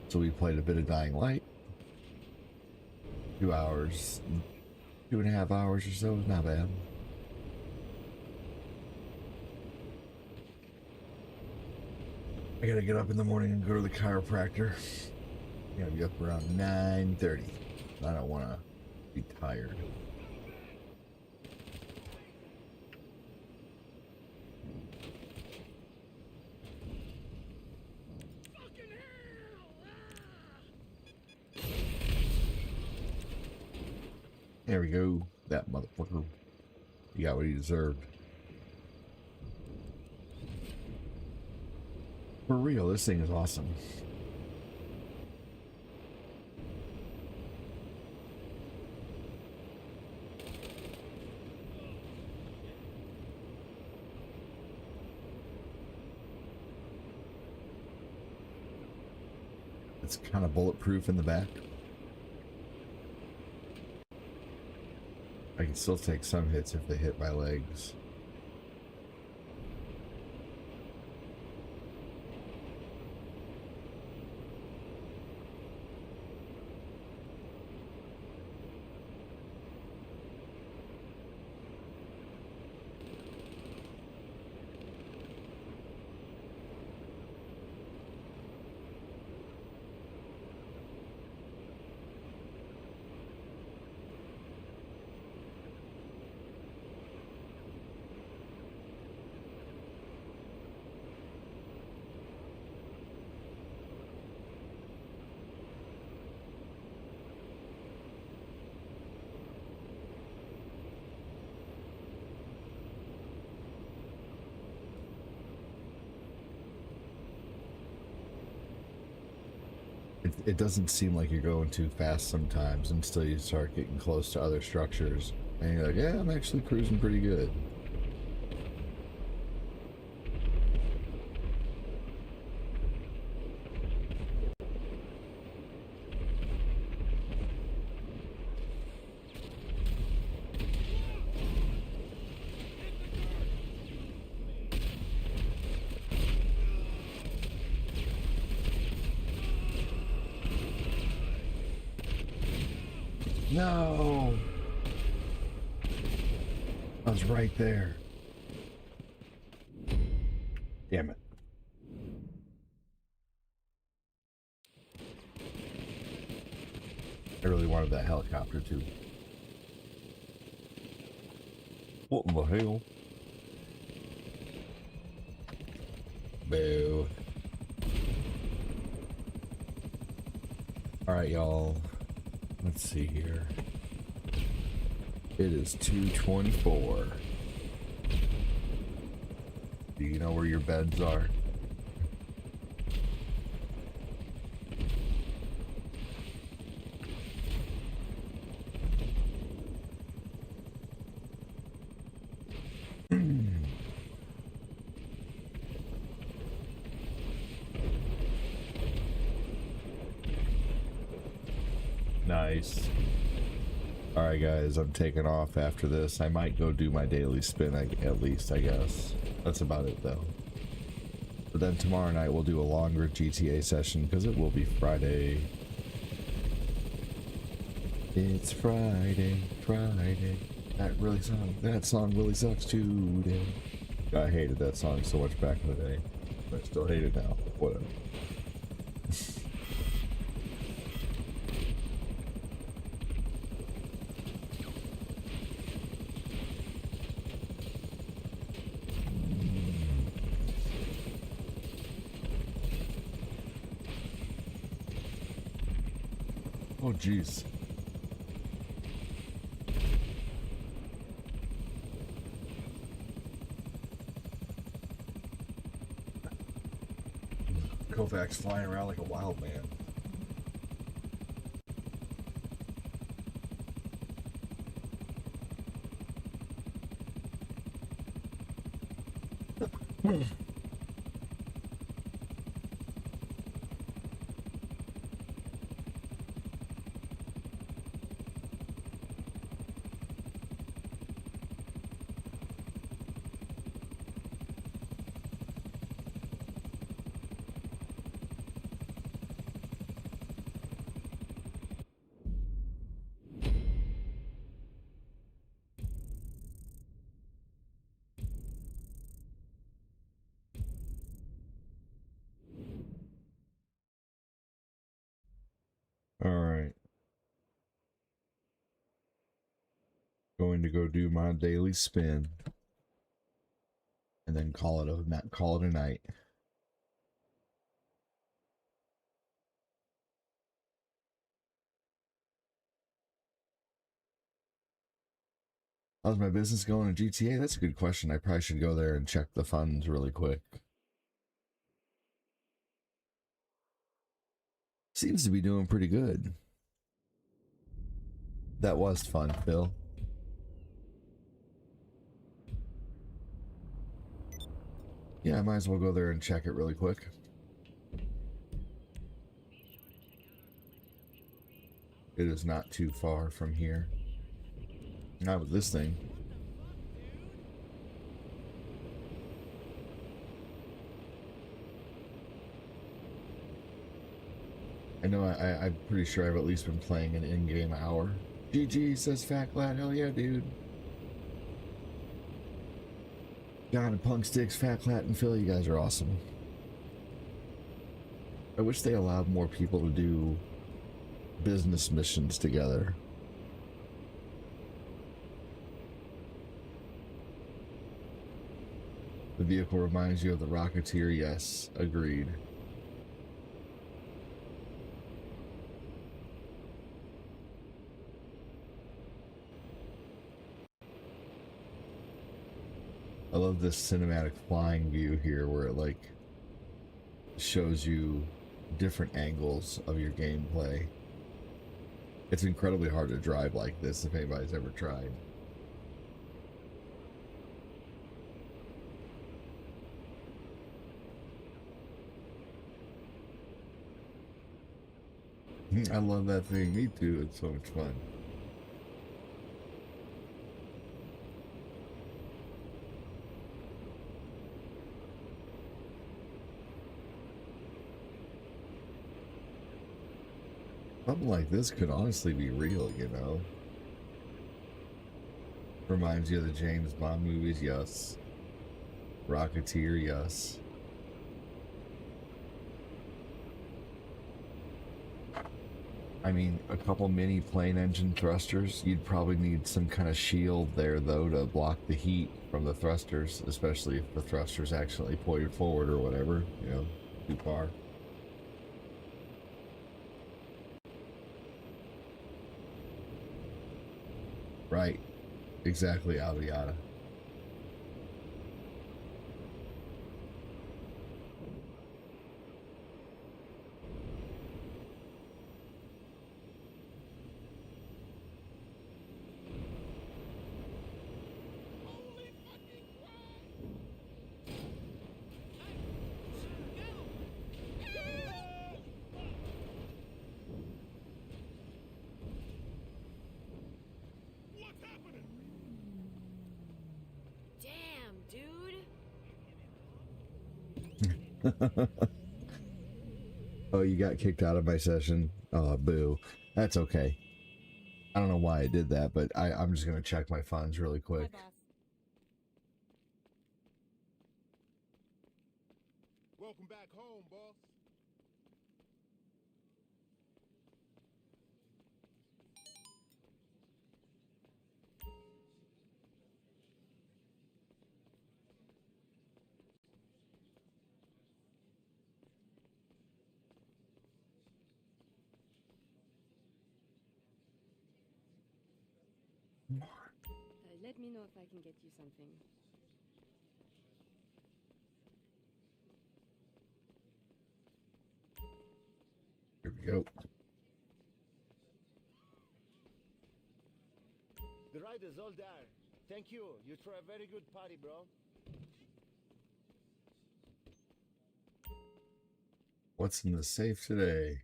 so we played a bit of Dying Light. 2 hours, 2.5 hours or so, is not bad. I gotta get up in the morning and go to the chiropractor. I gotta be up around 9:30. I don't want to be tired. There we go. That motherfucker. He got what he deserved. For real, this thing is awesome. It's kind of bulletproof in the back. I can still take some hits if they hit my legs. It doesn't seem like you're going too fast sometimes until you start getting close to other structures. And you're like, yeah, I'm actually cruising pretty good. No! I was right there. Damn it. I really wanted that helicopter too. What the hell? Boo. Alright, y'all. Let's see here. It is 2:24. Do you know where your beds are? Nice. Alright guys, I'm taking off after this. I might go do my daily spin at least, I guess. That's about it though. But then tomorrow night we'll do a longer GTA session because it will be Friday. It's Friday, Friday. That song really sucks today. I hated that song so much back in the day. But I still hate it now. Whatever. Oh, jeez. Kovacs flying around like a wild man. Alright. Going to go do my daily spin. And then call it a night. How's my business going in GTA? That's a good question. I probably should go there and check the funds really quick. Seems to be doing pretty good. That was fun, Phil. Yeah, I might as well go there and check it really quick. It is not too far from here. Not with this thing. I know I'm pretty sure I've at least been playing an in-game hour. GG, says Fat Lad. Hell yeah, dude. John and Punk Sticks, Fat Clat, and Phil, you guys are awesome. I wish they allowed more people to do business missions together. The vehicle reminds you of the Rocketeer, yes, agreed. I love this cinematic flying view here where it like shows you different angles of your gameplay. It's incredibly hard to drive like this if anybody's ever tried. I love that thing. Me too. It's so much fun. Something like this could honestly be real, you know? Reminds you of the James Bond movies, yes. Rocketeer, yes. I mean, a couple mini plane engine thrusters, you'd probably need some kind of shield there, though, to block the heat from the thrusters, especially if the thrusters actually pointed forward or whatever, you know, too far. Right. Exactly, yada yada. Oh, you got kicked out of my session? Oh, boo. That's okay. I don't know why I did that, but I'm just going to check my funds really quick.
Welcome back home, boss.
Let me know if I can get you something.
Here we go.
The ride is all there. Thank you. You throw a very good party, bro.
What's in the safe today?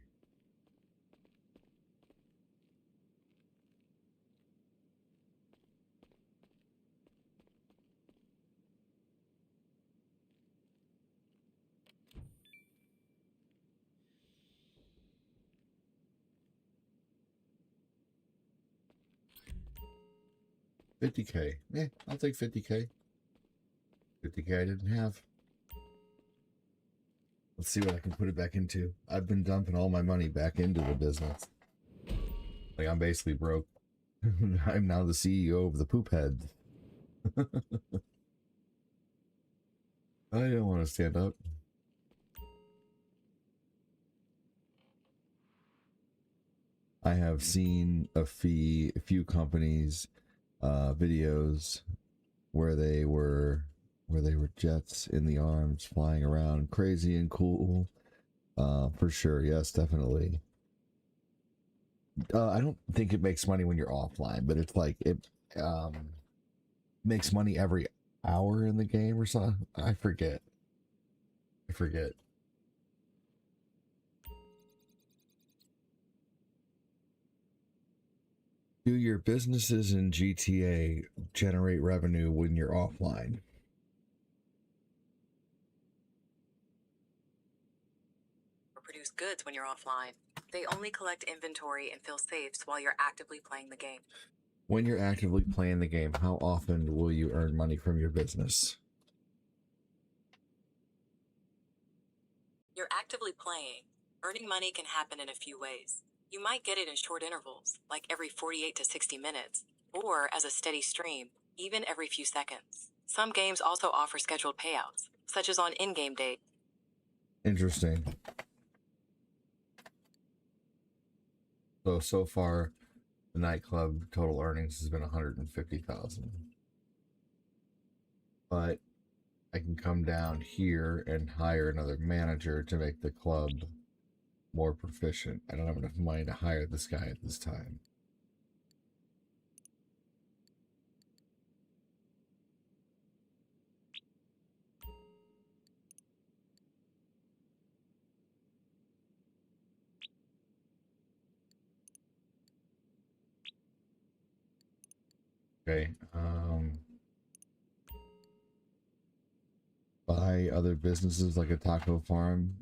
$50K. Yeah, I'll take $50K. $50K I didn't have. Let's see what I can put it back into. I've been dumping all my money back into the business. Like, I'm basically broke. I'm now the CEO of the Poop Head. I don't want to stand up. I have seen a few companies videos where they were jets in the arms flying around crazy and cool. For sure, yes, definitely. I don't think it makes money when you're offline, but it's like it makes money every hour in the game or something. I forget. Do your businesses in GTA generate revenue when you're offline?
Or produce goods when you're offline. They only collect inventory and fill safes while you're actively playing the game.
When you're actively playing the game, how often will you earn money from your business?
You're actively playing. Earning money can happen in a few ways. You might get it in short intervals, like every 48 to 60 minutes, or as a steady stream, even every few seconds. Some games also offer scheduled payouts, such as on in-game date.
Interesting. So far, the nightclub total earnings has been $150,000. But I can come down here and hire another manager to make the club more proficient. I don't have enough money to hire this guy at this time. Okay, buy other businesses like a taco farm.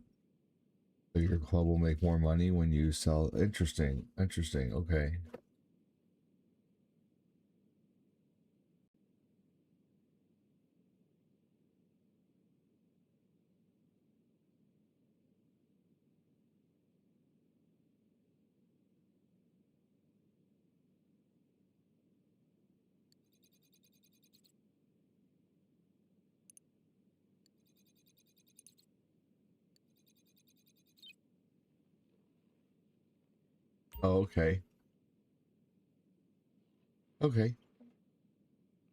So your club will make more money when you sell. Interesting. Interesting. Okay. Oh, okay. Okay.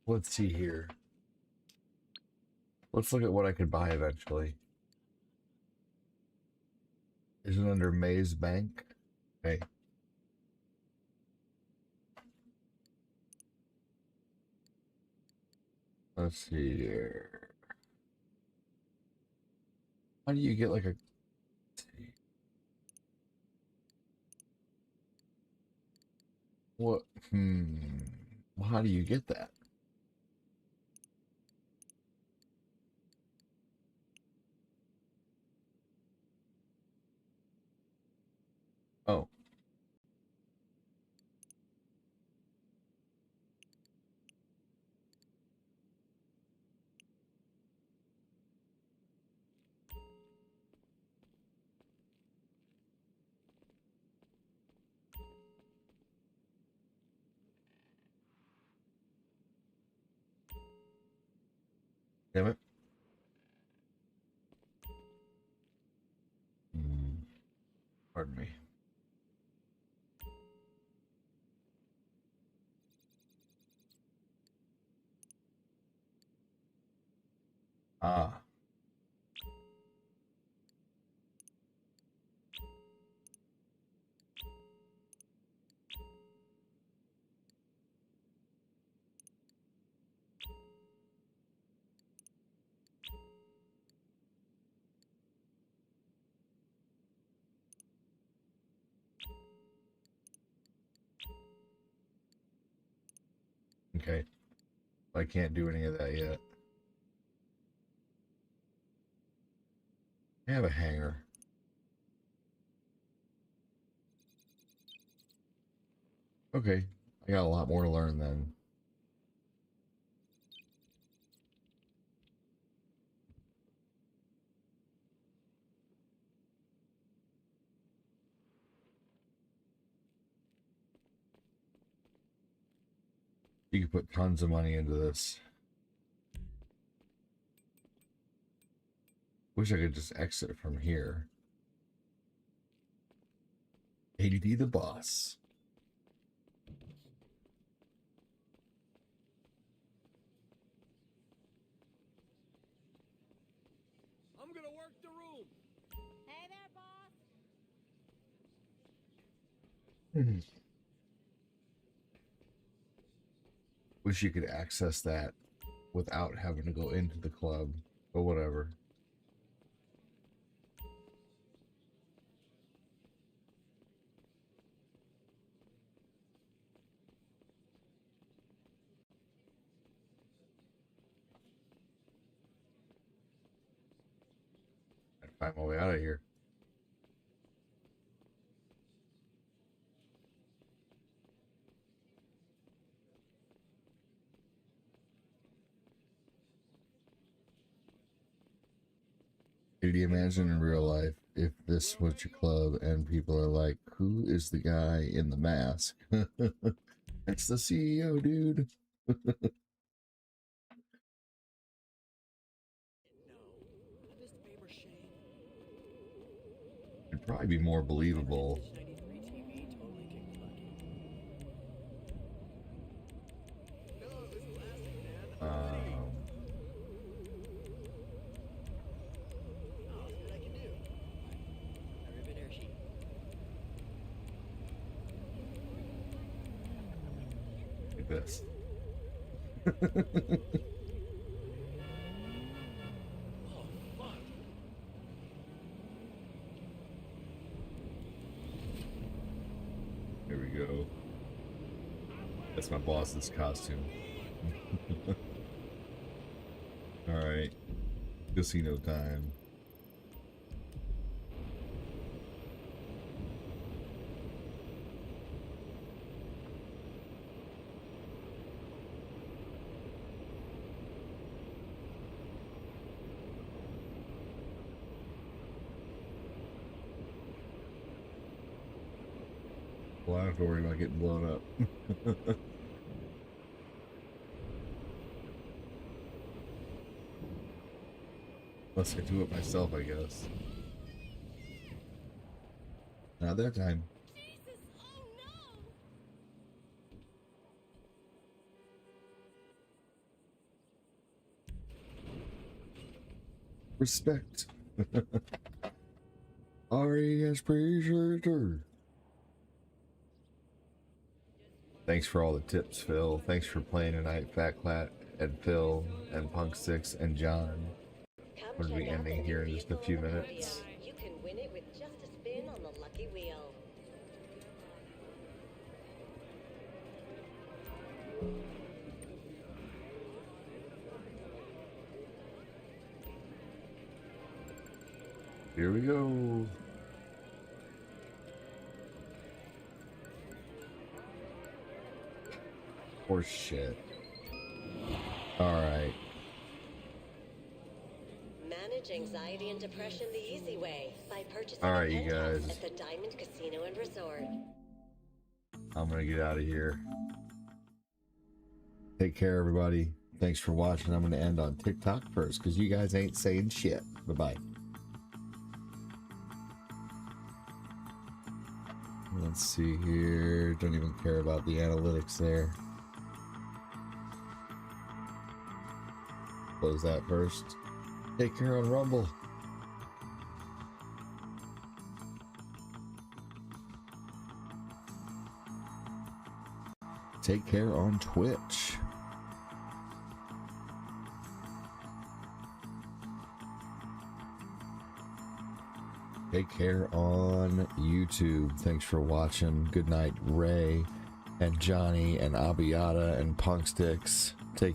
Let's see here. Let's look at what I could buy eventually. Is it under Maze Bank? Okay. Let's see here. How do you get like a... What? Well, how do you get that? Oh. Damn it. Pardon me. Ah. Okay. I can't do any of that yet. I have a hanger. Okay. I got a lot more to learn then. You can put tons of money into this. Wish I could just exit from here. ADD the boss.
I'm gonna work the room.
Hey there, boss.
Wish you could access that without having to go into the club, but whatever. I'd find my way out of here. Could you imagine in real life if this was your club and people are like, who is the guy in the mask? It's the CEO, dude. It'd probably be more believable. Like this. Here we go. That's my boss's costume. Alright. Casino time. Well, I don't have to worry about getting blown up. Unless I do it myself, I guess. Not that time. Respect. R-E-S-P-C-T. Thanks for all the tips, Phil. Thanks for playing tonight, Fat Clat and Phil and Punk Six and John. We're gonna be ending here in just a few minutes.
You can win it with just a spin on the lucky wheel.
Here we go. Horse shit. Alright.
Manage anxiety and depression the easy way by purchasing
Alright,
a
you
penthouse
guys.
at the Diamond Casino and Resort.
I'm gonna get out of here. Take care, everybody. Thanks for watching. I'm gonna end on TikTok first because you guys ain't saying shit. Bye-bye. Let's see here. Don't even care about the analytics there. Close that first. Take care on Rumble. Take care on Twitch. Take care on YouTube. Thanks for watching. Good night, Ray and Johnny and Abiata and Punksticks. Take